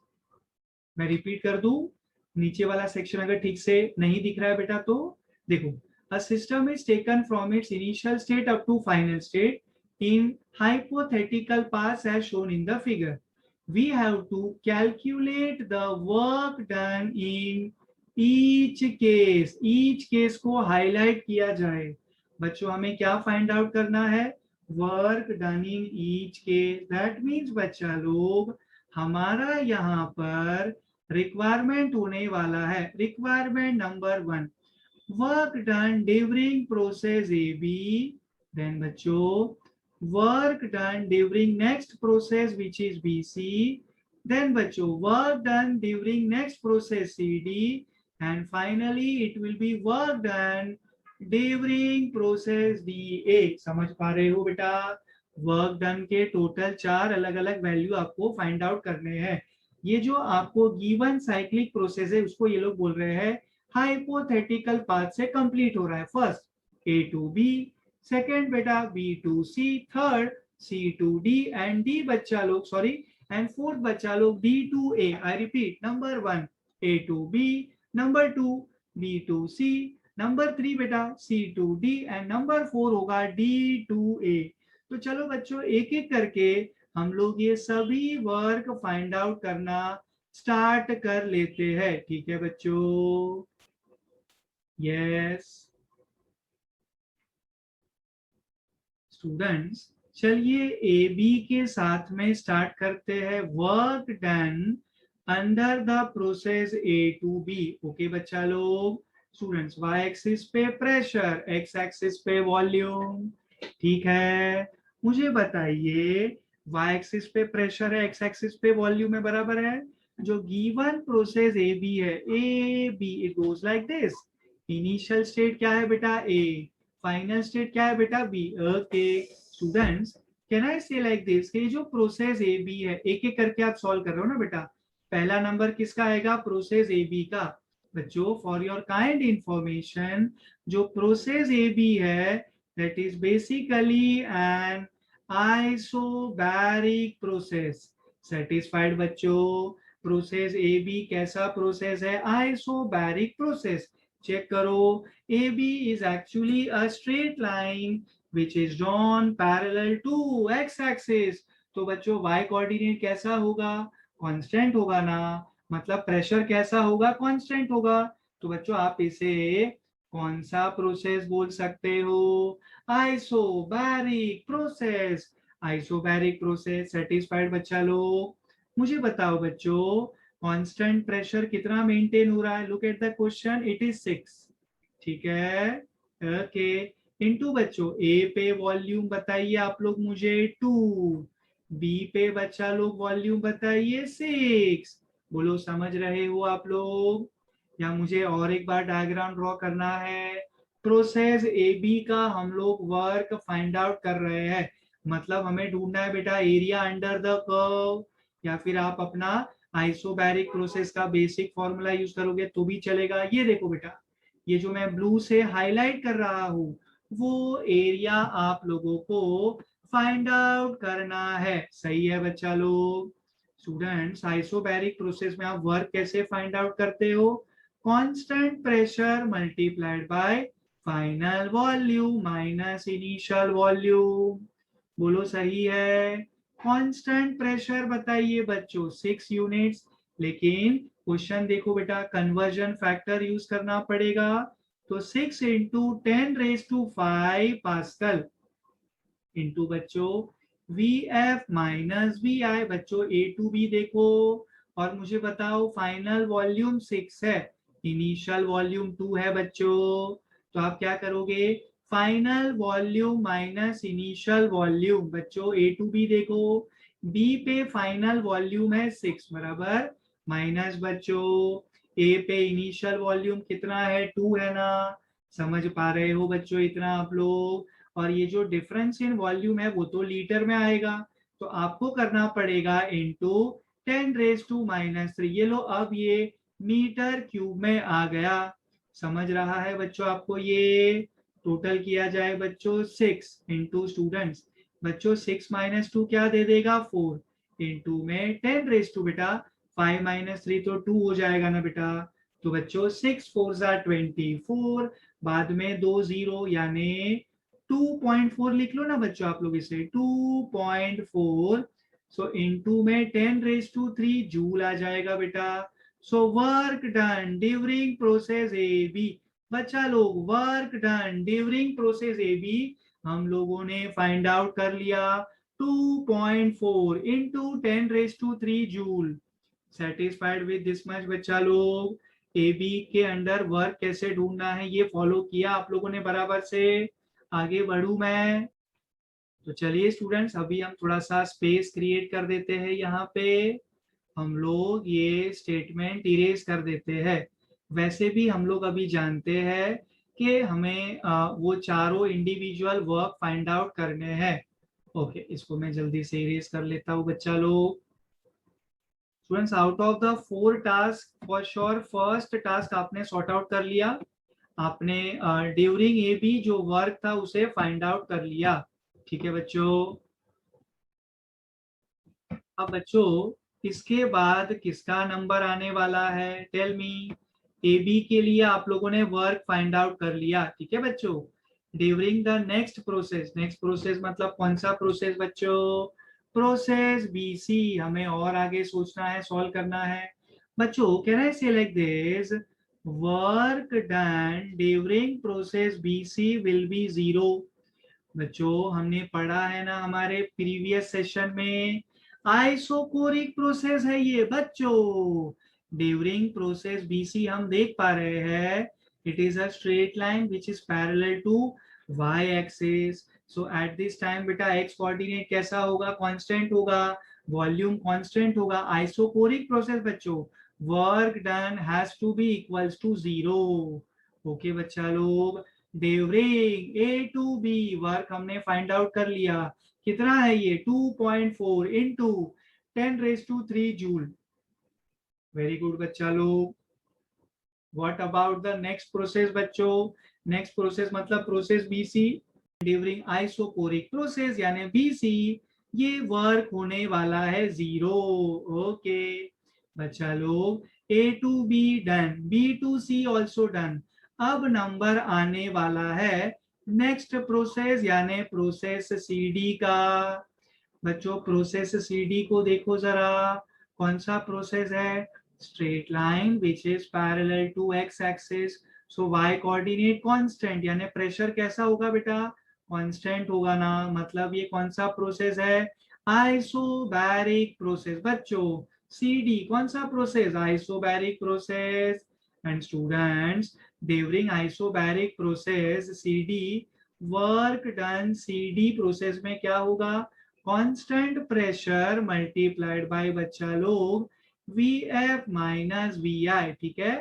Speaker 1: मैं repeat कर दूं, नीचे वाला section अगर ठीक से नहीं दिख रहा है बेटा तो देखो, a system is taken from its initial state up to final state in hypothetical paths as shown in the figure. We have to calculate the work done in each case. each case को highlight किया जाए बच्चों, हमें क्या find out करना है, work done in each case. That means बच्चा लोग हमारा यहाँ पर रिक्वायरमेंट होने वाला है, requirement number 1, work done during process A B, then बच्चों work done during next process which is B C, then बच्चों work done during next process C D, and finally it will be work done during process D ए। समझ पा रहे हो बेटा, work done के total 4 अलग अलग वैल्यू आपको फाइंड आउट करने हैं। ये जो आपको गिवन साइक्लिक प्रोसेस है उसको ये लोग बोल रहे हैं हाइपोथेटिकल पाथ से कंप्लीट हो रहा है। First A to B, second बेटा B to C, third C to D, and D बच्चा लोग सॉरी एंड फोर्थ बच्चा लोग D to A. I repeat, number 1 A to B, number 2 B to C, number 3 बेटा C to D, and number 4 होगा D to ए। तो चलो बच्चों एक एक करके हम लोग ये सभी वर्क फाइंड आउट करना स्टार्ट कर लेते हैं, ठीक है बच्चों। यस स्टूडेंट्स, चलिए ए बी के साथ में स्टार्ट करते हैं, work done under the process A to B. Okay बच्चा लोग, स्टूडेंट्स वाई एक्सिस पे प्रेशर, एक्स एक्सिस पे वॉल्यूम, ठीक है। मुझे बताइए वाई एक्सिस पे प्रेशर है, एक्स एक्सिस पे वॉल्यूम है, बराबर है। जो गिवन प्रोसेस ए बी है, A B it goes like this, initial state क्या है बेटा ए, फाइनल स्टेट क्या है बेटा B. Okay students, can I say like this कि जो प्रोसेस ए बी है, एक एक करके आप सॉल्व कर रहे हो ना बेटा, पहला नंबर किसका आएगा, प्रोसेस ए बी का। बच्चों फॉर योर काइंड इंफॉर्मेशन, जो प्रोसेस ए बी है that is basically an isobaric process. satisfied बच्चों, प्रोसेस ए बी कैसा प्रोसेस है, isobaric process। चेक करो, A B is actually a straight line which is drawn parallel to x axis। तो बच्चों y coordinate कैसा होगा, constant होगा ना, मतलब प्रेशर कैसा होगा, कांस्टेंट होगा। तो बच्चों आप इसे कौन सा प्रोसेस बोल सकते हो, isobaric process. Isobaric process satisfied बच्चा लोग। मुझे बताओ बच्चों कांस्टेंट प्रेशर कितना मेंटेन हो रहा है, look at the question, it is 6, ठीक है। ओके इनटू बच्चों ए पे वॉल्यूम बताइए आप लोग मुझे 2, बी पे बच्चा लोग वॉल्यूम बताइए 6। बोलो समझ रहे हो आप लोग, या मुझे और एक बार डायग्राम ड्रॉ करना है। प्रोसेस ए बी का हम लोग वर्क फाइंड आउट कर रहे हैं, मतलब हमें ढूंढना है बेटा एरिया अंडर द कर्व, या फिर आप अपना आइसोबैरिक प्रोसेस का बेसिक फॉर्मूला यूज करोगे तो भी चलेगा। ये देखो बेटा, ये जो मैं ब्लू से हाईलाइट कर रहा हूँ वो एरिया आप लोगों को फाइंड आउट करना है। सही है बच्चा लोग। स्टूडेंट्स, आइसोबैरिक प्रोसेस में आप वर्क कैसे फाइंड आउट करते हो? Constant pressure multiplied by final volume minus initial volume. बोलो सही है। कांस्टेंट प्रेशर बताइए बच्चों 6 यूनिट्स, लेकिन क्वेश्चन देखो बेटा कन्वर्जन फैक्टर यूज करना पड़ेगा। तो 6 इंटू 10⁵ पास्कल इंटू बच्चों वी एफ माइनस वी आई। बच्चों ए टू बी देखो और मुझे बताओ फाइनल वॉल्यूम 6 है, इनिशियल वॉल्यूम 2 है बच्चों। तो आप क्या करोगे? Final volume minus initial volume. बच्चों ए टू बी देखो, बी पे फाइनल वॉल्यूम है 6 बराबर माइनस बच्चों ए पे इनिशियल वॉल्यूम कितना है 2 है ना। समझ पा रहे हो बच्चों इतना आप लोग? और ये जो डिफरेंस इन वॉल्यूम है वो तो लीटर में आएगा, तो आपको करना पड़ेगा इनटू 10⁻⁻3। ये लो अब ये मीटर क्यूब में आ गया। समझ रहा है बच्चों आपको? ये टोटल किया जाए बच्चों 6 इंटू स्टूडेंट्स, बच्चों 6 - 2 क्या दे देगा 4 इंटू में 10 बेटा 5 - 3 तो 2 हो जाएगा ना बेटा। तो बच्चों 6 4 = 24, बाद में 2 0 यानी 2.4 लिख लो ना बच्चों आप लोग इसे 2.4। सो इनटू में 10⁻³ जूल आ जाएगा बेटा। So work done during process A B. बच्चा लोग work done during process A B हम लोगों ने फाइंड आउट कर लिया 2.4 into 10⁻³ joule. Satisfied with this much बच्चा लोग? ए बी के अंडर वर्क कैसे ढूंढना है ये फॉलो किया आप लोगों ने बराबर से? आगे बढ़ू मैं? तो चलिए स्टूडेंट्स, अभी हम थोड़ा सा स्पेस क्रिएट कर देते हैं। यहाँ पे हम लोग ये स्टेटमेंट इरेज कर देते हैं। वैसे भी हम लोग अभी जानते हैं कि हमें वो चारों इंडिविजुअल वर्क फाइंड आउट करने हैं। ओके, इसको मैं जल्दी से इरेज कर लेता हूँ बच्चा लोग। Students, out of the 4 task for sure first task आपने सॉर्ट आउट कर लिया। आपने ड्यूरिंग ए बी जो वर्क था उसे फाइंड आउट कर लिया। ठीक है बच्चों। अब बच्चों इसके बाद किसका नंबर आने वाला है? Tell me. ए बी के लिए आप लोगों ने वर्क फाइंड आउट कर लिया, ठीक है बच्चों। During the next process, next process मतलब कौन सा प्रोसेस बच्चों? Process B C. हमें और आगे सोचना है, सॉल्व करना है बच्चों। Can I say like this, work done during process B C will be 0। बच्चों हमने पढ़ा है ना हमारे प्रीवियस सेशन में, आइसोकोरिक प्रोसेस है ये बच्चों। ड्यूरिंग प्रोसेस बीसी हम देख पा रहे हैं it is a straight line which is parallel to Y axis. So at this time बेटा एक्स कोऑर्डिनेट कैसा होगा? कांस्टेंट होगा, वॉल्यूम कांस्टेंट होगा। आइसोकोरिक प्रोसेस बच्चों, work done has to be equals to 0। Okay बच्चा लोग, during A to B work हमने find out कर लिया। कितना है ये? 2.4 इंटू 10⁻³ जूल। वेरी गुड बच्चा लोग। What about the next process बच्चों? नेक्स्ट प्रोसेस मतलब process B C during isochoric process यानी बीसी, ये वर्क होने वाला है 0। ओके बच्चा लोग, A to B done, B to C also done. अब नंबर आने वाला है नेक्स्ट प्रोसेस यानी प्रोसेस सीडी का। बच्चों प्रोसेस सीडी को देखो जरा, कौन सा प्रोसेस है? Straight line which is parallel to X axis. So Y coordinate constant यानी प्रेशर कैसा होगा बेटा? कांस्टेंट होगा ना। मतलब ये कौन सा प्रोसेस है? आइसोबैरिक प्रोसेस बच्चों। सीडी कौन सा process? Isobaric process. And students, during isobaric process CD, work done CD process में क्या होगा? कांस्टेंट प्रेशर मल्टीप्लाइड बाय बच्चा लोग वी एफ माइनस वी आई। ठीक है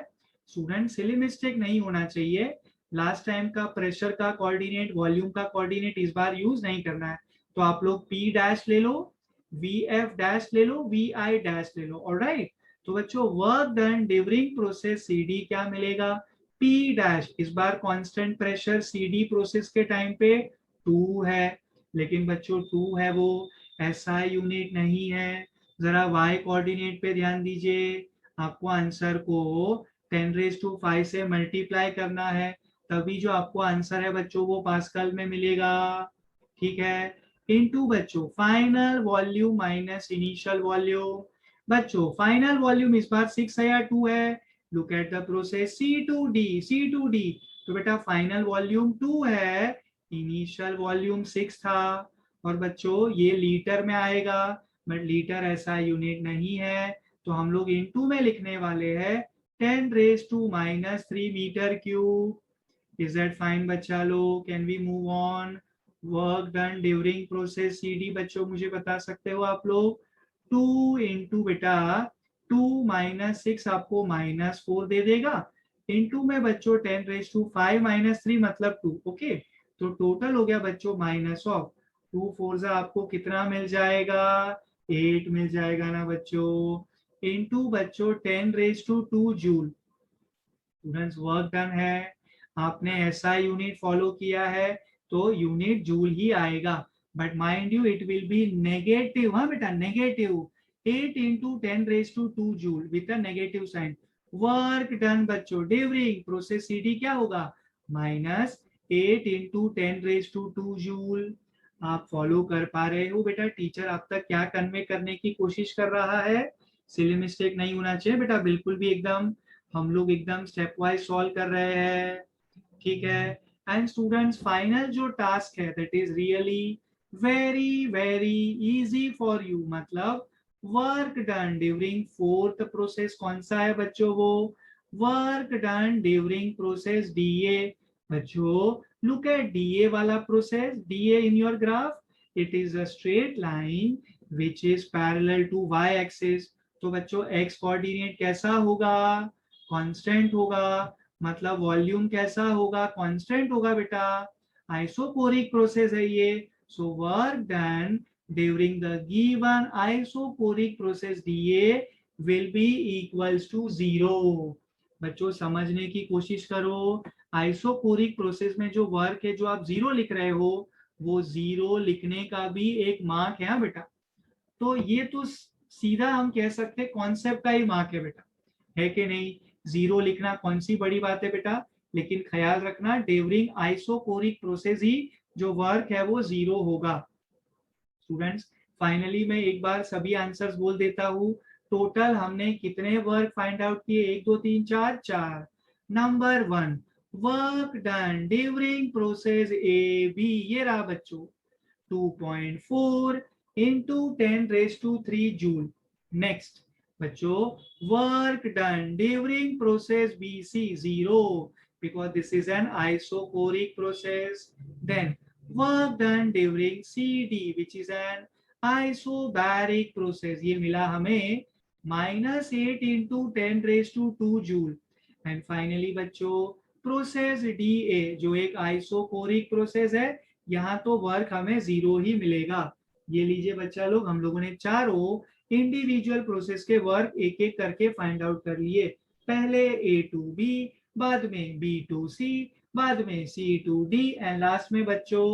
Speaker 1: स्टूडेंट, सिली मिस्टेक नहीं होना चाहिए। लास्ट टाइम का प्रेशर का कोऑर्डिनेट, वॉल्यूम का कोऑर्डिनेट इस बार यूज नहीं करना है। तो आप लोग P डैश ले लो, VF डैश ले लो, VI डैश ले लो, ऑलराइट। तो बच्चों work done during process CD क्या मिलेगा, P डैश। इस बार कांस्टेंट प्रेशर CD प्रोसेस के टाइम पे 2 है, लेकिन बच्चों 2 है वो SI यूनिट नहीं है। जरा y कोऑर्डिनेट पे ध्यान दीजिए, आपको आंसर को 10⁵ से मल्टीप्लाई करना है, तभी जो आपको आंसर है बच्चों वो पास्कल में मिलेगा, ठीक है। इनटू बच्चों final volume minus initial volume. बच्चों फाइनल वॉल्यूम इस बार 6 है या 2 है, look at the process C2D, C2D। तो बेटा फाइनल वॉल्यूम 2 है, इनिशियल वॉल्यूम 6 था। और बच्चों ये लीटर में आएगा, बट लीटर ऐसा यूनिट नहीं है, तो हम लोग इनटू में लिखने वाले हैं 10⁻³ metre cube. Is that fine बच्चा लोग, can we move on. Work done during process CD बच्चों मुझे बता सकते हो आप लोग, 2 इंटू बेटा 2 माइनस 6 आपको -4 दे देगा, इंटू में बच्चों 10⁵ मतलब 2, ओके। तो टोटल हो गया बच्चों माइनस ऑफ 2 4 आपको कितना मिल जाएगा, 8 मिल जाएगा ना बच्चों, इंटू बच्चों 10⁵2 जूल। स्टूडेंट्स वर्क डन है, आपने ऐसा यूनिट फॉलो किया है तो यूनिट जूल ही आएगा, but mind you it will be negative, हाँ बेटा negative, 8 into 10⁵2 joule with a negative sign. Work done बच्चों ड्यूरिंग प्रोसेस CD क्या होगा, -8 इंटू 10⁵2 जूल। आप फॉलो कर पा रहे हो बेटा टीचर आप तक क्या कन्वे करने की कोशिश कर रहा है, सिली मिस्टेक नहीं होना चाहिए बेटा, बिल्कुल भी एकदम हम लोग एकदम स्टेप वाइज सॉल्व कर रहे हैं, ठीक है। एंड स्टूडेंट्स फाइनल जो टास्क है that is really very very easy for you, मतलब work done during fourth process कौन सा है बच्चों, वो work done during process DA। बच्चों लुक एट DA वाला process, DA in your graph, it is a straight line which is parallel to y axis. तो बच्चों x कोऑर्डिनेट कैसा होगा, कांस्टेंट होगा, मतलब वॉल्यूम कैसा होगा, कांस्टेंट होगा बेटा, आइसोकोरिक प्रोसेस है ये। So work done during the given isochoric process DA will be equals to 0। बच्चों समझने की कोशिश करो, आइसोकोरिक प्रोसेस में जो वर्क है जो आप 0 लिख रहे हो, वो 0 लिखने का भी एक मार्क है, हाँ बेटा। तो ये तो सीधा हम कह सकते हैं कॉन्सेप्ट का ही मार्क है बेटा, है कि नहीं। 0 लिखना कौन सी बड़ी बात है बेटा, लेकिन ख्याल रखना ड्यूरिंग आइसोकोरिक प्रोसेस ही जो वर्क है वो 0 होगा। स्टूडेंट्स फाइनली मैं एक बार सभी आंसर्स बोल देता हूँ, टोटल हमने कितने वर्क फाइंड आउट किए, 1 2 3 4 4। Number 1 work done during process AB, ये रहा बच्चों 2.4 into 10⁻³ जूल। नेक्स्ट बच्चों work done during process BC 0, because this is an isocoric process। then work done during CD which is an isobaric process, ये मिला हमें -8 into 10⁻² joule. And finally बच्चों process DA जो एक आइसोकोरिक प्रोसेस है, यहाँ तो वर्क हमें 0 ही मिलेगा। ये लीजिए बच्चा लोग, हम लोगों ने चारों इंडिविजुअल प्रोसेस के वर्क एक एक करके फाइंड आउट कर लिए, पहले A to B, बाद में B to C, बाद में C to D and last में बच्चों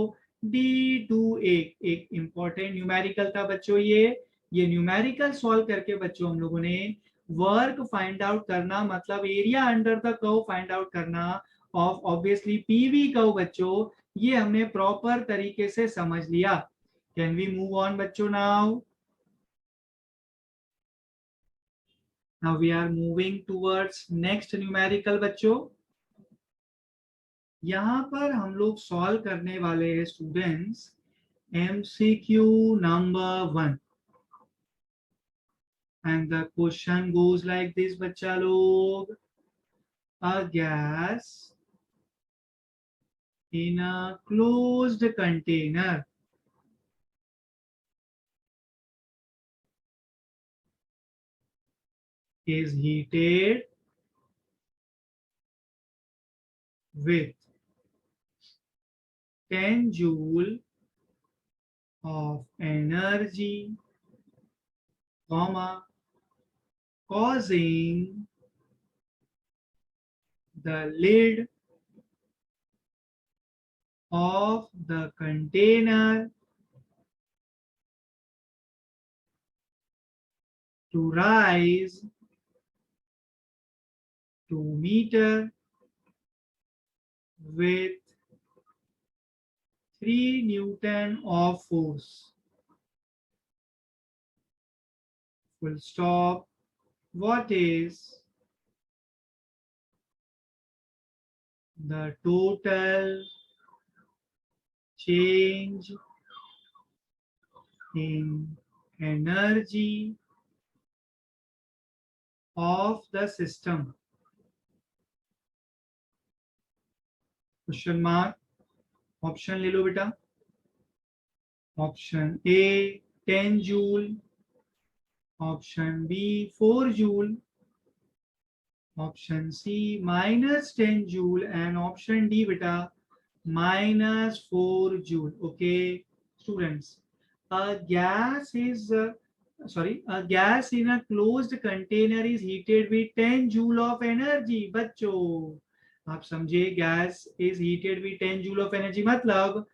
Speaker 1: D to A। एक इंपॉर्टेंट न्यूमेरिकल था बच्चों, ये न्यूमेरिकल सॉल्व करके बच्चों हम लोगों ने वर्क फाइंड आउट करना, मतलब area under the curve find out करना ऑफ ऑब्वियसली PV कर्व बच्चों, ये हमने प्रॉपर तरीके से समझ लिया। कैन वी मूव ऑन बच्चों now. Now we are moving towards next numerical बच्चों। यहाँ पर हम लोग सॉल्व करने वाले हैं students MCQ number 1 and the question goes like this बच्चा लोग, a gas in a closed container is heated with 10 joule of energy, comma, causing the lid of the container to rise 2 meters with 3 Newton of force. Full stop. What is the total change in energy of the system? Question mark. Option ले लो बेटा. Option A 10 joule, option B 4 joule, option C -10 joule and option D बेटा -4 joule. Okay students, a gas is a gas in a closed container is heated with 10 joule of energy. बच्चों आप समझे, gas is heated with 10 joule of energy, मतलब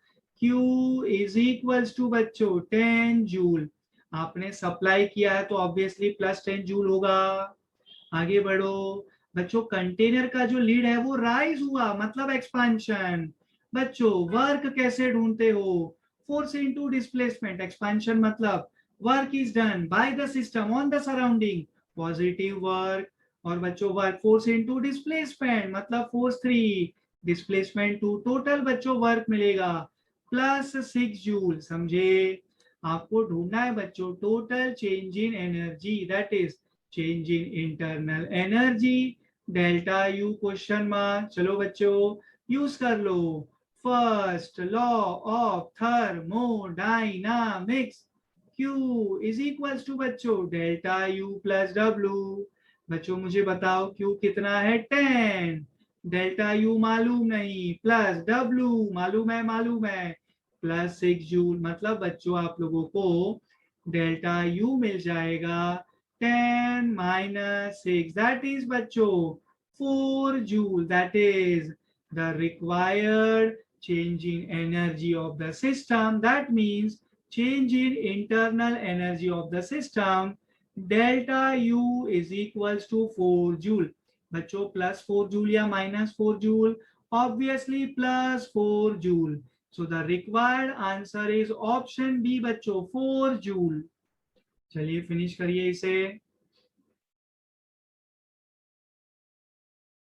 Speaker 1: Q is equals to बच्चों 10 joule. आपने supply किया है तो obviously +10 joule होगा. आगे बढ़ो बच्चों. कंटेनर का जो लीड है वो राइज हुआ, मतलब एक्सपांशन. बच्चों वर्क कैसे ढूंढते हो? Force into displacement. एक्सपांशन मतलब work is done by the system on the surrounding, positive work. और बच्चों वर्क फोर्स इनटू डिस्प्लेसमेंट मतलब फोर्स 3, डिस्प्लेसमेंट 2, टोटल बच्चों वर्क मिलेगा +6 जूल. समझे? आपको ढूंढना है बच्चों total change in energy, that is change in internal energy, delta U question mark. चलो बच्चों यूज कर लो first law of thermodynamics. Q is equals to बच्चों डेल्टा U प्लस W. बच्चों मुझे बताओ Q कितना है? 10. डेल्टा U मालूम नहीं, प्लस W मालूम है +6 जूल. मतलब बच्चों आप लोगों को डेल्टा U मिल जाएगा 10 - 6, that is बच्चों 4 joule. That is the required change in energy of the system. That means change in internal energy of the system, delta U is equals to 4 joule. बच्चों +4 joule या -4 joule? Obviously +4 joule. So the required answer is option B बच्चों 4 joule. चलिए finish करिए इसे.